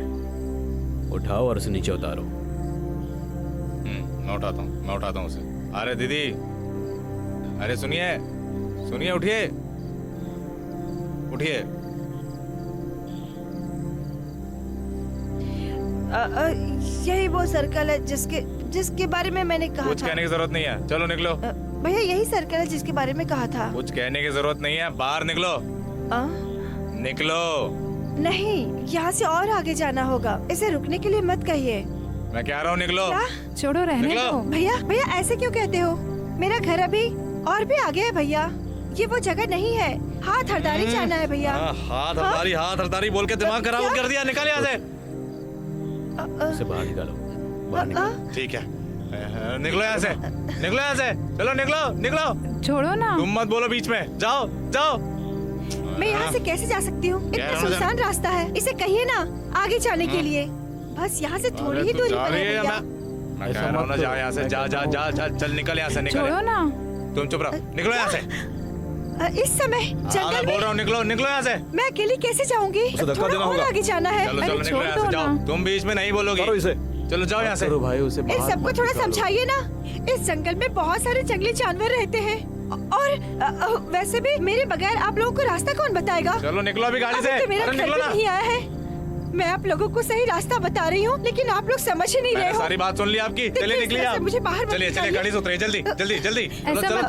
उठाओ और उसे नीचे उतारो। मैं उठाता हूँ उसे। अरे दीदी, अरे सुनिए सुनिए, उठिए उठिए। यही वो सर्कल है जिसके बारे में मैंने कहा कुछ था। कहने की जरूरत नहीं है, चलो निकलो। भैया यही सर्कल है जिसके बारे में कहा था। कुछ कहने की जरूरत नहीं है, बाहर निकलो। निकलो। नहीं, यहाँ से और आगे जाना होगा। इसे रुकने के लिए मत कहिए। मैं कह रहा हूँ निकलो। छोड़ो, रहने दो। भैया ऐसे क्यों कहते हो? मेरा घर अभी और भी आगे है भैया। ये वो जगह नहीं है। हाथ हरदारी जाना है भैया। हाथ हरदारी बोल के दिमाग खराब कर दिया। निकल यहाँ से। उसे बाहर निकालो, बाहर निकालो। ठीक है, निकलो यहाँ से, निकलो यहाँ से। चलो निकलो। छोड़ो ना। तुम मत बोलो बीच में। जाओ। मैं यहाँ से कैसे जा सकती हूँ? इतना सुनसान रास्ता है। इसे कहिए ना आगे जाने के लिए। बस यहाँ से थोड़ी ही दूरी पर है भैया। मैं कह रहा हूँ ना, जा यहाँ से। जा, चल निकल यहाँ से। निकल। छोड़ो ना। तुम चुप रहो, निकलो यहाँ से। इस समय जंगल में बोल रहा हूँ, निकलो यहाँ से। मैं अकेली कैसे जाऊंगी? थोड़ा और आगे जाना है। चलो निकलो यहाँ से। जाओ, तुम बीच में नहीं बोलोगी। चलो जाओ यहाँ से। भाई उसे इन सबको थोड़ा समझाइए ना। इस जंगल में बहुत सारे जंगली जानवर रहते हैं और वैसे भी मेरे बगैर आप लोगों को रास्ता कौन बताएगा? चलो निकलो अभी गाड़ी से। अभी तो मेरा घर भी नहीं आया है। मैं आप लोगों को सही रास्ता बता रही हूँ, लेकिन आप लोग समझ ही नहीं रहे हो। सारी बात सुन ली आपकी। चलिए निकलिए आप। मुझे बाहर मत चलिए निकालिए। गाड़ी से उतरिए, जल्दी।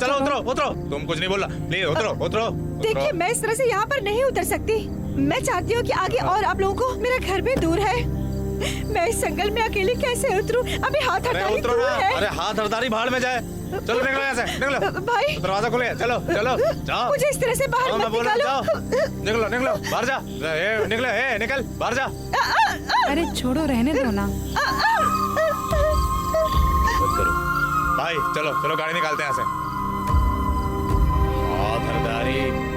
चलो उतरो। तुम कुछ नहीं बोलना, प्लीज उतरो। देखिए, मैं इस तरह से यहाँ पर नहीं उतर सकती। मैं चाहती हूँ कि आगे और आप लोगों को मेरा घर भी दूर है। मैं इस जंगल में अकेली कैसे उतरूं? अभी हाथ हरदारी दूर है। अरे हाथ हरदारी भाड़ में जाए। चलो निकलो यहाँ से, निकलो। भाई दरवाजा खोले। चलो जाओ। मुझे इस तरह से बाहर मत निकालो। निकलो बाहर जा। निकल बाहर जा। अरे छोड़ो, रहने दो ना। भाई चलो गाड़ी निकालते हैं यहाँ से। हाथ हरदारी।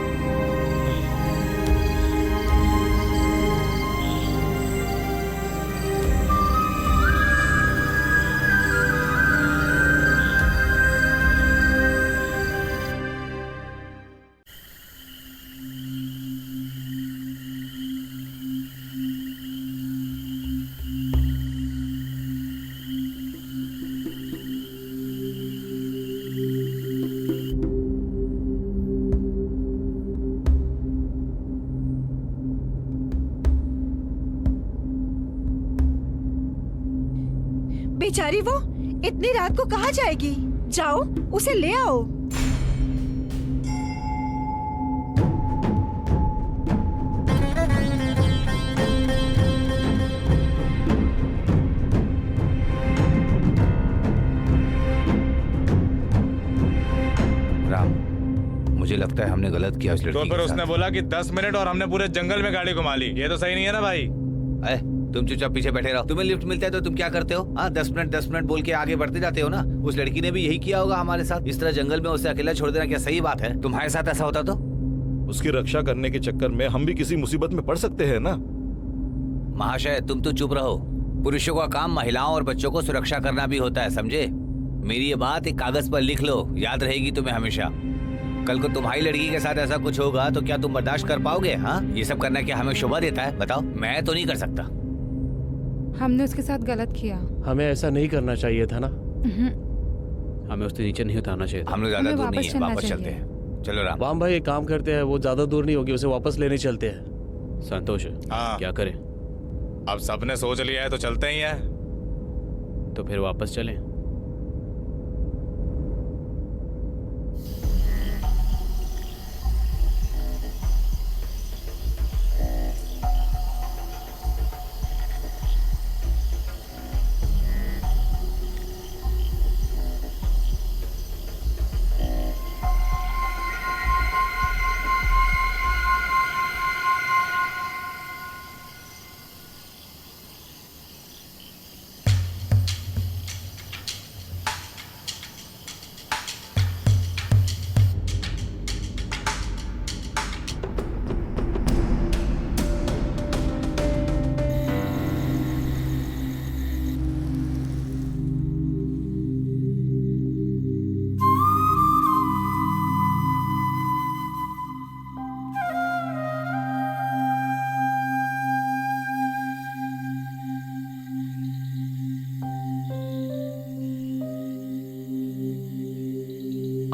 बेचारी वो इतनी रात को कहाँ जाएगी? जाओ उसे ले आओ। राम, मुझे लगता है हमने गलत किया उस लड़की तो के फिर साथ। उसने बोला कि 10 मिनट और हमने पूरे जंगल में गाड़ी घुमा ली। ये तो सही नहीं है ना भाई। तुम चुपचाप पीछे बैठे रहो। तुम्हें लिफ्ट मिलता है तो तुम क्या करते हो? 10 मिनट बोल के आगे बढ़ते जाते हो ना। उस लड़की ने भी यही किया होगा हमारे साथ। इस तरह जंगल में उसे अकेला छोड़ देना क्या सही बात है? तुम्हारे साथ ऐसा होता तो? उसकी रक्षा करने के चक्कर में हम भी किसी मुसीबत में पड़ सकते हैं ना। महाशय, तुम तो चुप रहो। पुरुषों का काम महिलाओं और बच्चों को सुरक्षा करना भी होता है, समझे? मेरी ये बात एक कागज पर लिख लो, याद रहेगी तुम्हें हमेशा। कल को तुम्हारी लड़की के साथ ऐसा कुछ होगा तो क्या तुम बर्दाश्त कर पाओगे? हाँ, ये सब करना क्या हमें शोभा देता है? बताओ। मैं तो नहीं कर सकता। हमने उसके साथ गलत किया। हमें ऐसा नहीं करना चाहिए था ना। हमें उससे नीचे नहीं उतारना चाहिए। हम लोग ज्यादा दूर नहीं है, वापस चलते हैं। चलो राम। वाम भाई एक काम करते हैं, वो ज्यादा दूर नहीं होगी, उसे वापस लेने चलते हैं। संतोष, क्या करें? अब सबने सोच लिया है तो चलते ही है। तो फिर वापस चलें।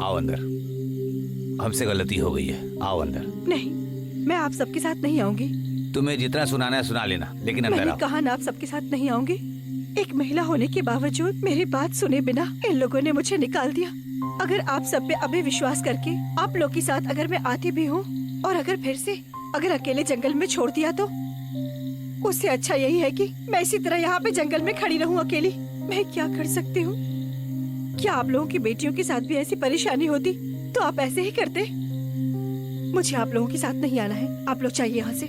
आओ अंदर, हमसे गलती हो गई है, आओ अंदर। नहीं, मैं आप सबके साथ नहीं आऊंगी। तुम्हें जितना सुनाना है सुना लेना, लेकिन अंदर मैंने आओ। कहा ना आप सबके साथ नहीं आऊंगी। एक महिला होने के बावजूद मेरी बात सुने बिना इन लोगों ने मुझे निकाल दिया। अगर आप सब पे अभी विश्वास करके आप लोग के साथ अगर मैं आती भी हूँ और अगर फिर से अगर अकेले जंगल में छोड़ दिया तो उससे अच्छा यही है कि मैं इसी तरह यहाँ पे जंगल में खड़ी रहूँ अकेली। मैं क्या कर सकती हूँ? क्या आप लोगों की बेटियों के साथ भी ऐसी परेशानी होती तो आप ऐसे ही करते? मुझे आप लोगों के साथ नहीं आना है, आप लोग चाहिए यहाँ से।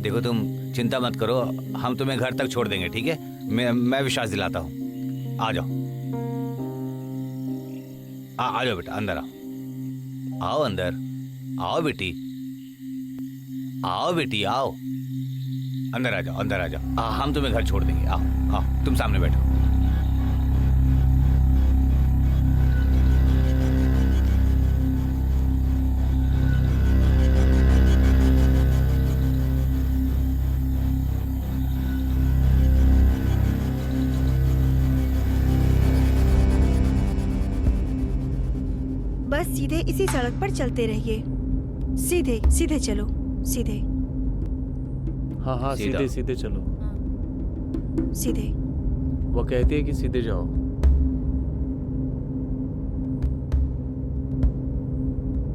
देखो तुम चिंता मत करो, हम तुम्हें घर तक छोड़ देंगे, ठीक है? मैं विश्वास दिलाता हूँ। आ जाओ, आ जाओ बेटा, अंदर आओ। आओ अंदर, आओ बेटी, आओ बेटी, आओ अंदर, आ जाओ, अंदर आ जाओ। हम तुम्हें घर छोड़ देंगे, आओ आओ, तुम सामने बैठो। बस सीधे इसी सड़क पर चलते रहिए। सीधे सीधे चलो, सीधे हाँ हाँ, सीधे सीधे चलो। सीधे। वो कहती है कि सीधे जाओ।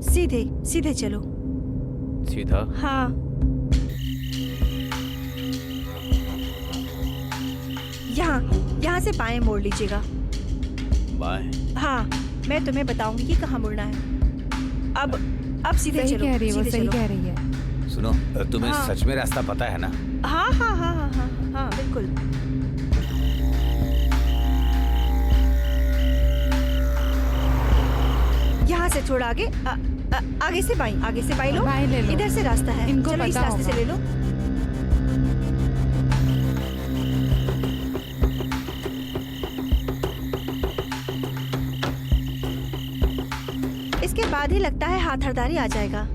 सीधे सीधे चलो। सीधा? हाँ। यहाँ से बाएं मोड़ लीजिएगा। बाएं? हाँ, मैं तुम्हें बताऊंगी कि कहाँ मुड़ना है। अब सीधे सही चलो। कह रही है, वो सीधे सही चलो। कह रही है। सुनो, तुम्हें हाँ। सच में रास्ता पता है ना? हाँ हाँ हाँ हाँ हाँ हाँ, बिल्कुल। यहाँ से थोड़ा आगे, आगे से बाई, आगे से बाई लो। बाएं ले लो। इधर से रास्ता है, इनको चलो इस पता रास्ते से होगा। ले लो। इसके बाद ही लगता है हाथ हरदारी आ जाएगा।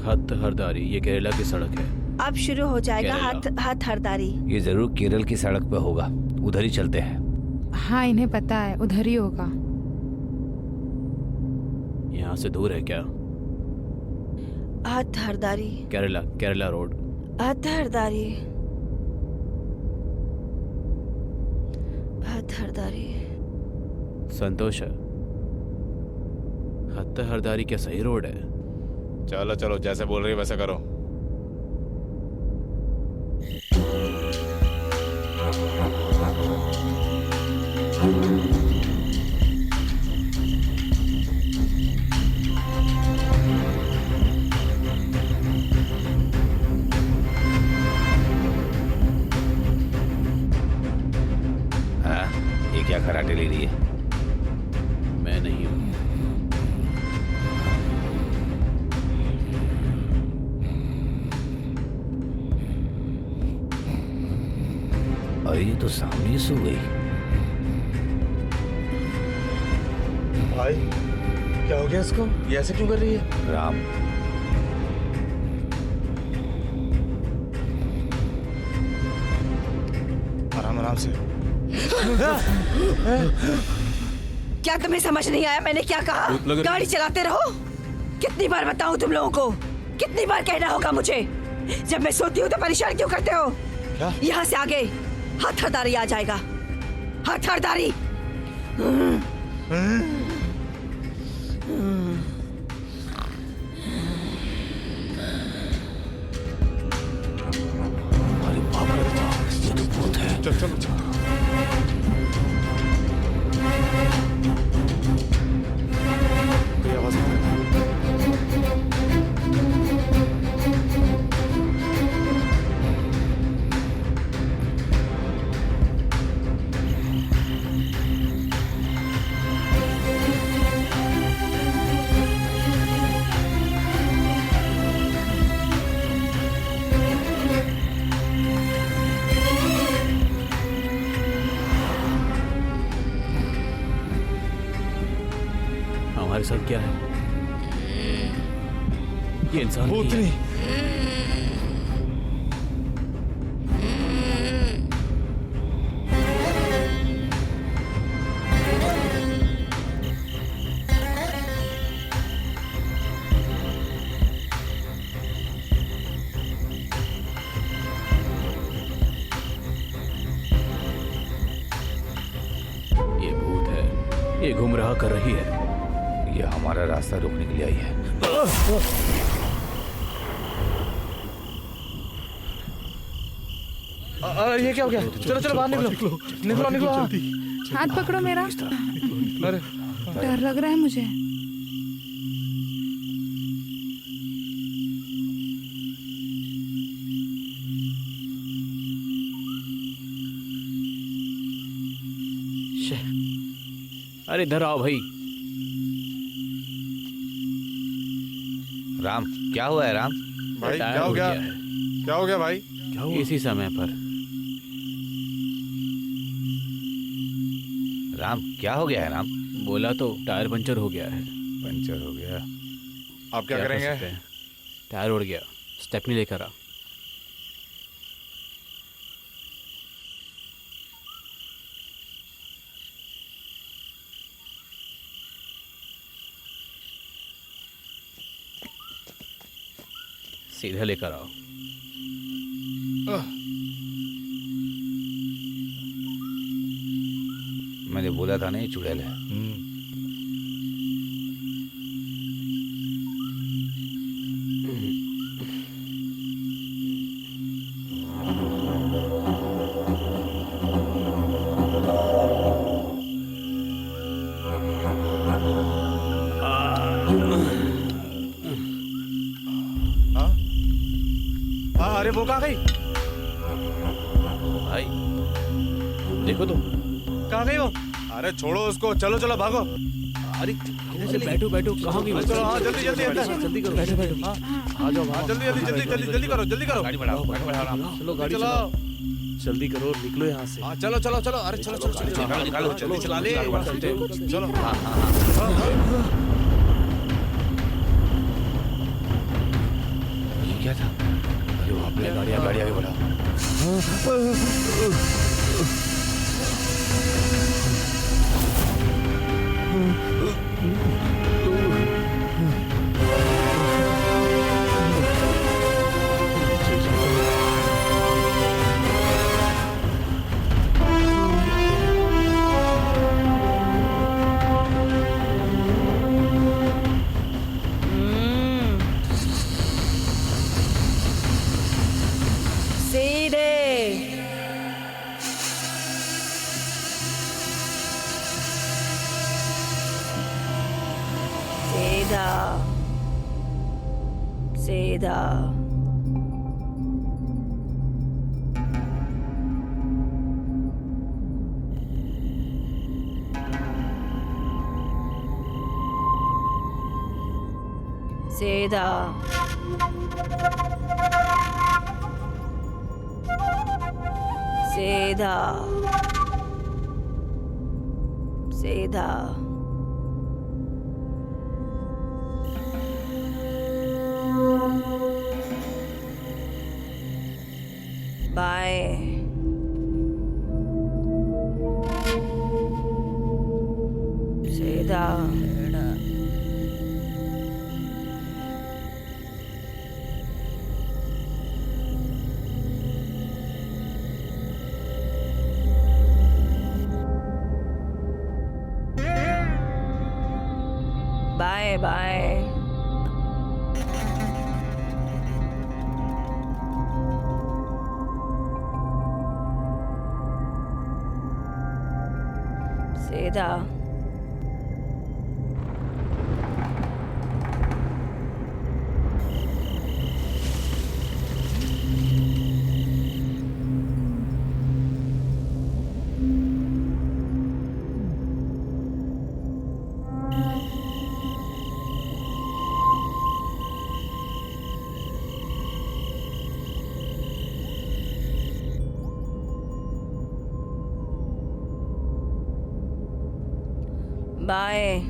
हाथ हरदारी, ये केरला की सड़क है। अब शुरू हो जाएगा केरला। हाथ हरदारी। ये जरूर केरल की सड़क पे होगा, उधर ही चलते हैं। हाँ, इन्हें पता है, उधर ही होगा। यहाँ से दूर है क्या? हाथ हरदारी। केरला, केरला रोड। हाथ हरदारी। हाथ हरदारी। संतोष है, हत्ता हरदारी क्या सही रोड है? चलो चलो, जैसे बोल रही है वैसे करो। हाँ, ये क्या कराटे ले रही है? मैं नहीं हूँ। अरे ये तो सामने ही सो गई। भाई क्या हो गया इसको? ये ऐसे क्यों कर रही है? राम, आराम आराम से। क्या तुम्हें समझ नहीं आया मैंने क्या कहा? गाड़ी चलाते रहो। कितनी बार बताऊं तुम लोगों को? कितनी बार कहना होगा मुझे? जब मैं सोती हूँ तो परेशान क्यों करते हो? यहाँ से आगे हाथ हरदारी आ जाएगा। हाथ हरदारी। अरे बाप रे बाप, ये तो भूत है। चल चल चल। कोई आवाज आ रही है? हमारे साथ क्या है? ये इंसान नहीं है। ये गुमराह कर रही है। ये हमारा रास्ता रोकने के लिए आई है। ये क्या हो गया? चलो चलो बाहर निकलो निकलो निकलो। हाथ पकड़ो मेरा। अरे डर लग रहा है मुझे। अरे इधर आओ भाई। राम, क्या हुआ है राम? भाई क्या हो गया? क्या हो गया भाई? इसी समय पर। राम, क्या हो गया है राम? बोला तो टायर पंचर हो गया है। पंचर हो गया? आप क्या करेंगे? टायर उड़ गया, स्टेपनी लेकर आ। सीधा लेकर आओ। मैंने बोला था ना ये चुड़ैल है। अरे वो कहाँ गई? भाई देखो तुम। कहाँ गई वो? अरे छोड़ो उसको, चलो चलो भागो। अरे बैठो बैठो, कहाँ गई? चलो हाँ जल्दी जल्दी जल्दी करो, बैठो बैठो। आ जाओ, जल्दी जल्दी जल्दी जल्दी जल्दी करो, जल्दी करो। गाड़ी बढ़ाओ, गाड़ी बढ़ाओ राम। चलो गाड़ी चलो चलाओ, जल्दी करो, निकलो यहाँ से। हाँ चलो चलो चलो। अरे चलो चलो चलो निकालो, निकालो, जल्दी चला ले। चलो हाँ हाँ हाँ। ये क्या था? अरे वो अपने गाड़ी आगे बढ़ाओ। सीधा सीधा सीधा सीधा बाएं सीधा बाएं बाएं सीधा बाएं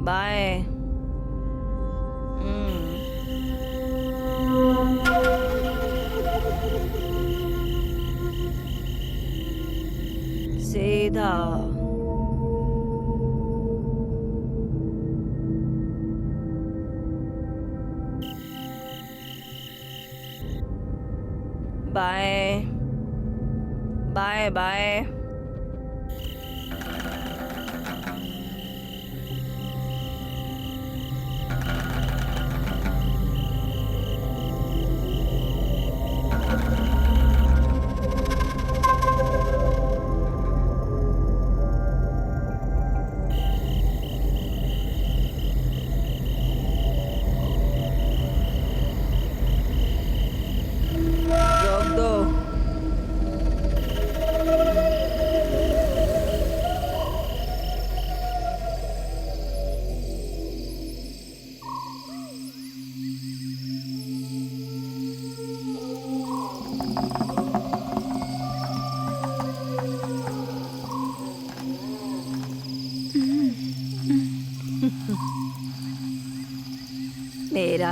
बाएं सीधा बाएं बाएं बाएं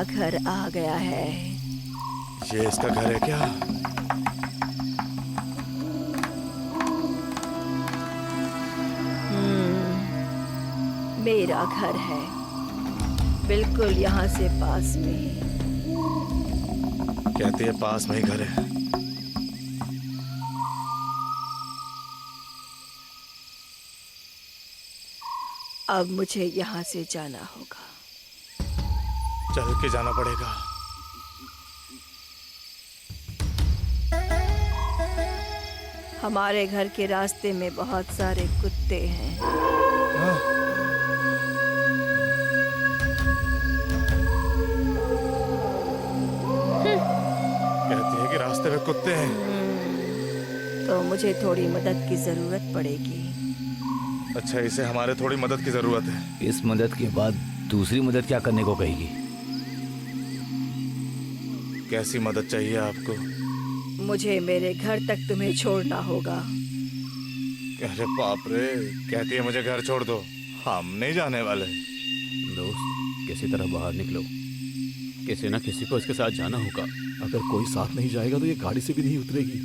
मेरा घर आ गया है। ये इसका घर है क्या? मेरा घर है, बिल्कुल यहाँ से पास में। कहती है पास में ही घर है। अब मुझे यहाँ से जाना होगा। चल के जाना पड़ेगा। हमारे घर के रास्ते में बहुत सारे कुत्ते हैं। कहती है कि रास्ते में कुत्ते हैं। तो मुझे थोड़ी मदद की जरूरत पड़ेगी। अच्छा, इसे हमारे थोड़ी मदद की जरूरत है। इस मदद के बाद दूसरी मदद क्या करने को कहेगी? कैसी मदद चाहिए आपको? मुझे मेरे घर तक तुम्हें छोड़ना होगा। अरे बाप रे, कहती है मुझे घर छोड़ दो, हम नहीं जाने वाले। दोस्त, किसी तरह बाहर निकलो। किसी ना किसी को इसके साथ जाना होगा। अगर कोई साथ नहीं जाएगा तो ये गाड़ी से भी नहीं उतरेगी।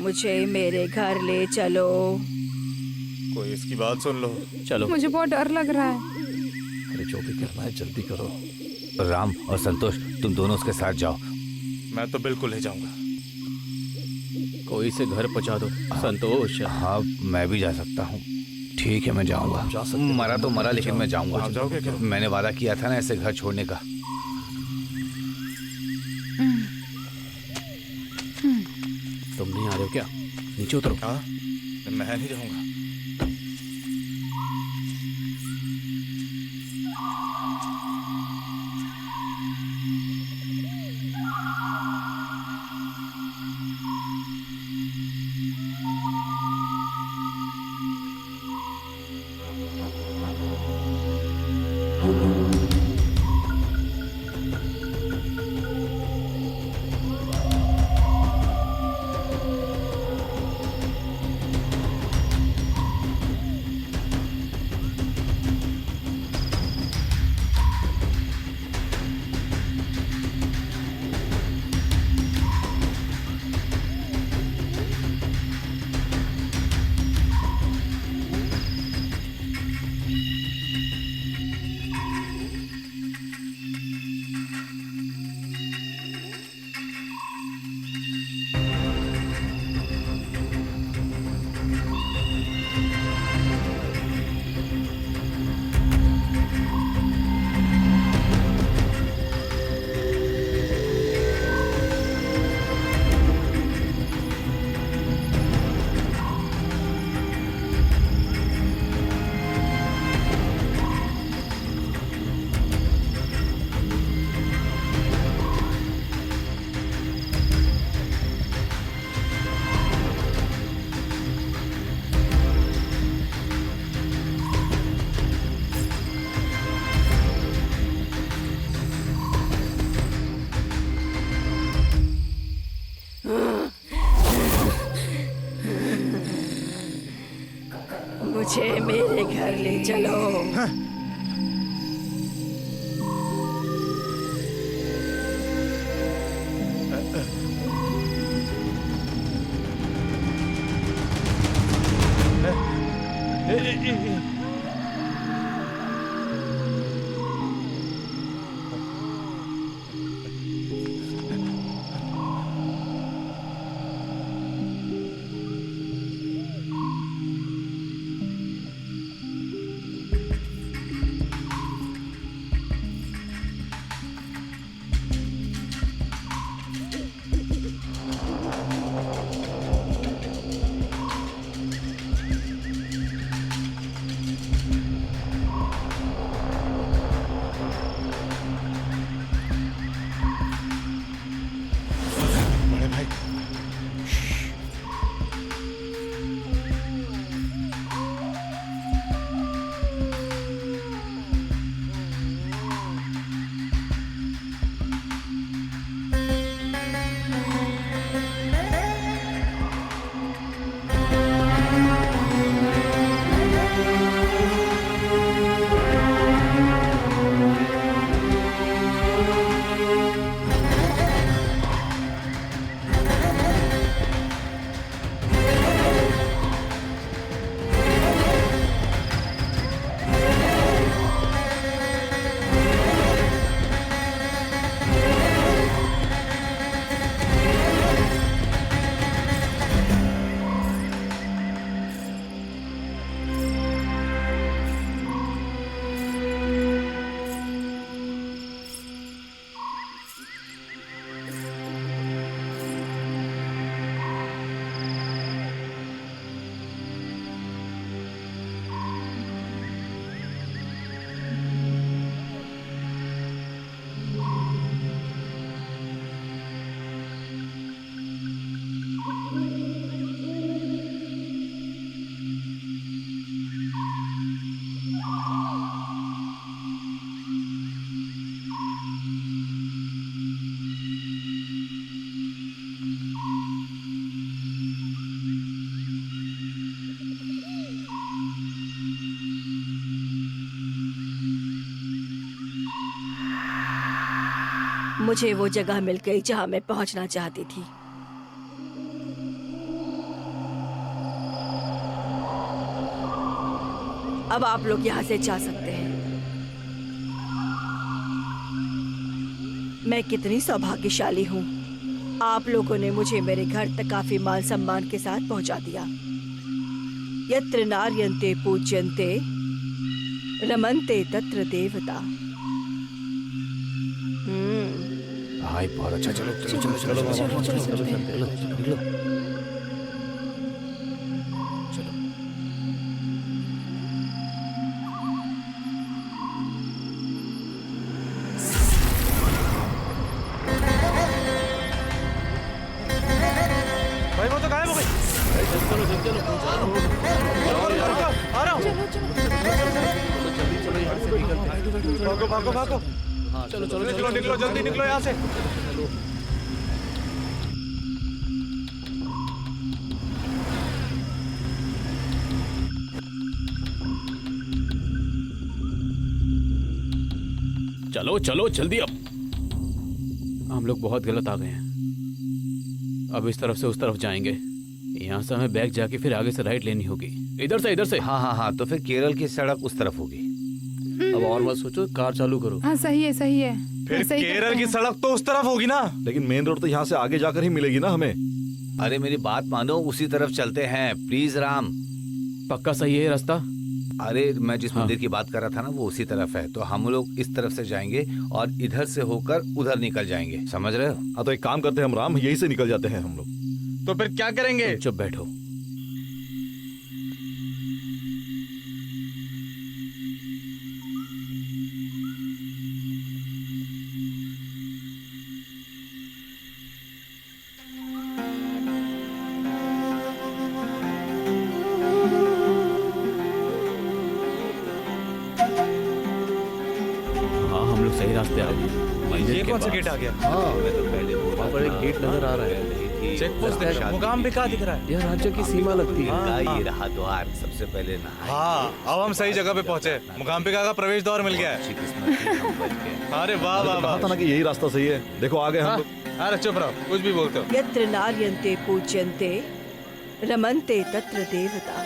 मुझे मेरे घर ले चलो। कोई इसकी बात सुन लो। चलो। मुझे बहुत डर लग रहा है। अरे जो भी करना है जल्दी करो। राम और संतोष, तुम दोनों उसके साथ जाओ। मैं तो बिल्कुल नहीं जाऊंगा। कोई से घर पहुंचा दो। संतोष। हाँ, मैं भी जा सकता हूँ। ठीक है, मैं जाऊंगा। मरा तो मरा, लेकिन मैं जाऊंगा। आप जाओगे क्या? मैंने वादा किया था ना ऐसे घर छोड़ने का। तुम नहीं आ रहे हो क्या? नीचे उतरो। हाँ, मैं नहीं जाऊंगा। मुझे मेरे घर ले चलो। मुझे वो जगह मिल गई जहाँ मैं पहुँचना चाहती थी। अब आप लोग यहाँ से जा सकते हैं। मैं कितनी सौभाग्यशाली हूँ। आप लोगों ने मुझे मेरे घर तक काफी मान सम्मान के साथ पहुँचा दिया। यत्र नार्यन्ते पूज्यन्ते रमन्ते तत्र देवता। भाई बहुत अच्छा। चलो चलो चलो चलो चलो चलो चलो चलो। भाई वो तो गायब हो गई। चलो चलो चलो आ रहा हूँ। भागो भागो भागो। चलो चलो निकलो निकलो जल्दी निकलो यहाँ से। चलो चलो जल्दी। अब हम लोग बहुत गलत आ गए हैं। अब इस तरफ से उस तरफ जाएंगे। यहाँ से हमें बैक जाके फिर आगे से राइट लेनी होगी। इधर से इधर से। हाँ हाँ हाँ, तो फिर केरल की सड़क उस तरफ होगी। अब और मत सोचो, कार चालू करो। हाँ सही है सही है। फिर केरल की सड़क तो उस तरफ होगी ना। लेकिन मेन रोड तो यहाँ से आगे जाकर ही मिलेगी ना हमें। अरे मेरी बात मानो, उसी तरफ चलते हैं प्लीज राम। पक्का सही है रास्ता? अरे मैं जिस मंदिर की बात कर रहा था ना वो उसी तरफ है, तो हम लोग इस तरफ से जाएंगे और इधर से होकर उधर निकल जाएंगे, समझ रहे हो? हाँ तो एक काम करते हैं हम राम, यही से निकल जाते हैं हम लोग। तो फिर क्या करेंगे? चुप बैठो। सही रास्ते आ गए। ये कौन सा गेट आ गया? हाँ, वहाँ पर एक गेट नजर आ रहा है। चेक पोस्ट दिख रहा है। मुकाम्बिका दिख रहा है। यह राज्य की सीमा लगती है। ये रहा द्वार, सबसे पहले नहाए। हाँ, अब हम सही जगह पे पहुँचे। मुकाम्बिका का प्रवेश द्वार मिल गया है। अरे वाह वाह वाह। था ना कि यही रास्ता सही है। देखो आ गए हम लोग। अरे चुप रहो, कुछ भी बोलते हो। यत्र नार्यन्ते पूज्यन्ते रमन्ते तत्र देवता।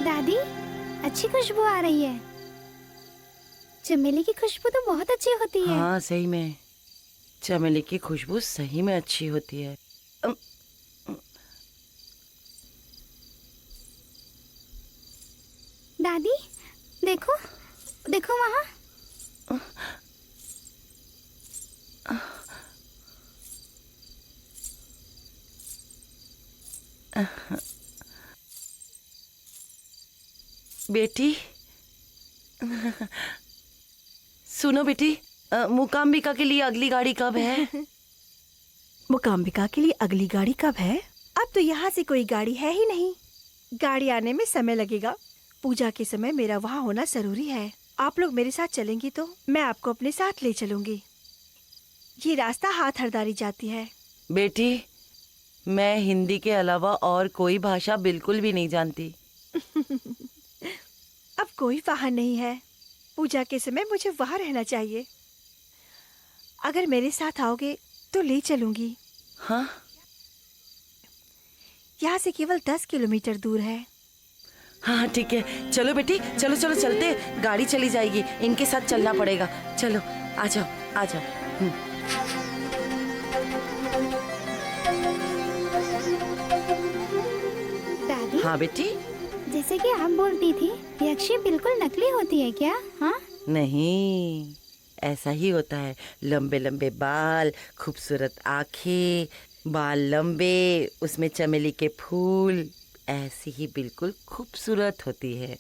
दादी, अच्छी खुशबू आ रही है। चमेली की खुशबू तो बहुत अच्छी होती है। हाँ सही में, चमेली की खुशबू सही में अच्छी होती है। दादी, देखो देखो वहाँ। बेटी सुनो बेटी, मुकाम्बिका के लिए अगली गाड़ी कब है? मुकाम्बिका के लिए अगली गाड़ी कब है? अब तो यहाँ से कोई गाड़ी है ही नहीं। गाड़ी आने में समय लगेगा। पूजा के समय मेरा वहाँ होना जरूरी है। आप लोग मेरे साथ चलेंगी तो मैं आपको अपने साथ ले चलूंगी। ये रास्ता हाथ हरदारी जाती है। बेटी, मैं हिंदी के अलावा और कोई भाषा बिल्कुल भी नहीं जानती। अब कोई वाहन नहीं है। पूजा के समय मुझे वहाँ रहना चाहिए। अगर मेरे साथ आओगे तो ले चलूंगी। हाँ? यहाँ से केवल 10 किलोमीटर दूर है। हाँ ठीक है, चलो बेटी, चलो चलो चलते। गाड़ी चली जाएगी, इनके साथ चलना पड़ेगा। चलो आ जाओ आ जाओ। दादी, हाँ बेटी। जैसे कि आप बोलती थी, यक्षी बिल्कुल नकली होती है क्या? हाँ? नहीं, ऐसा ही होता है। लंबे लंबे बाल, खूबसूरत आंखें, बाल लंबे, उसमें चमेली के फूल, ऐसी ही बिल्कुल खूबसूरत होती है।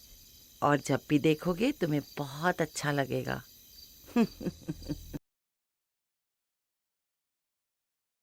और जब भी देखोगे तुम्हें बहुत अच्छा लगेगा।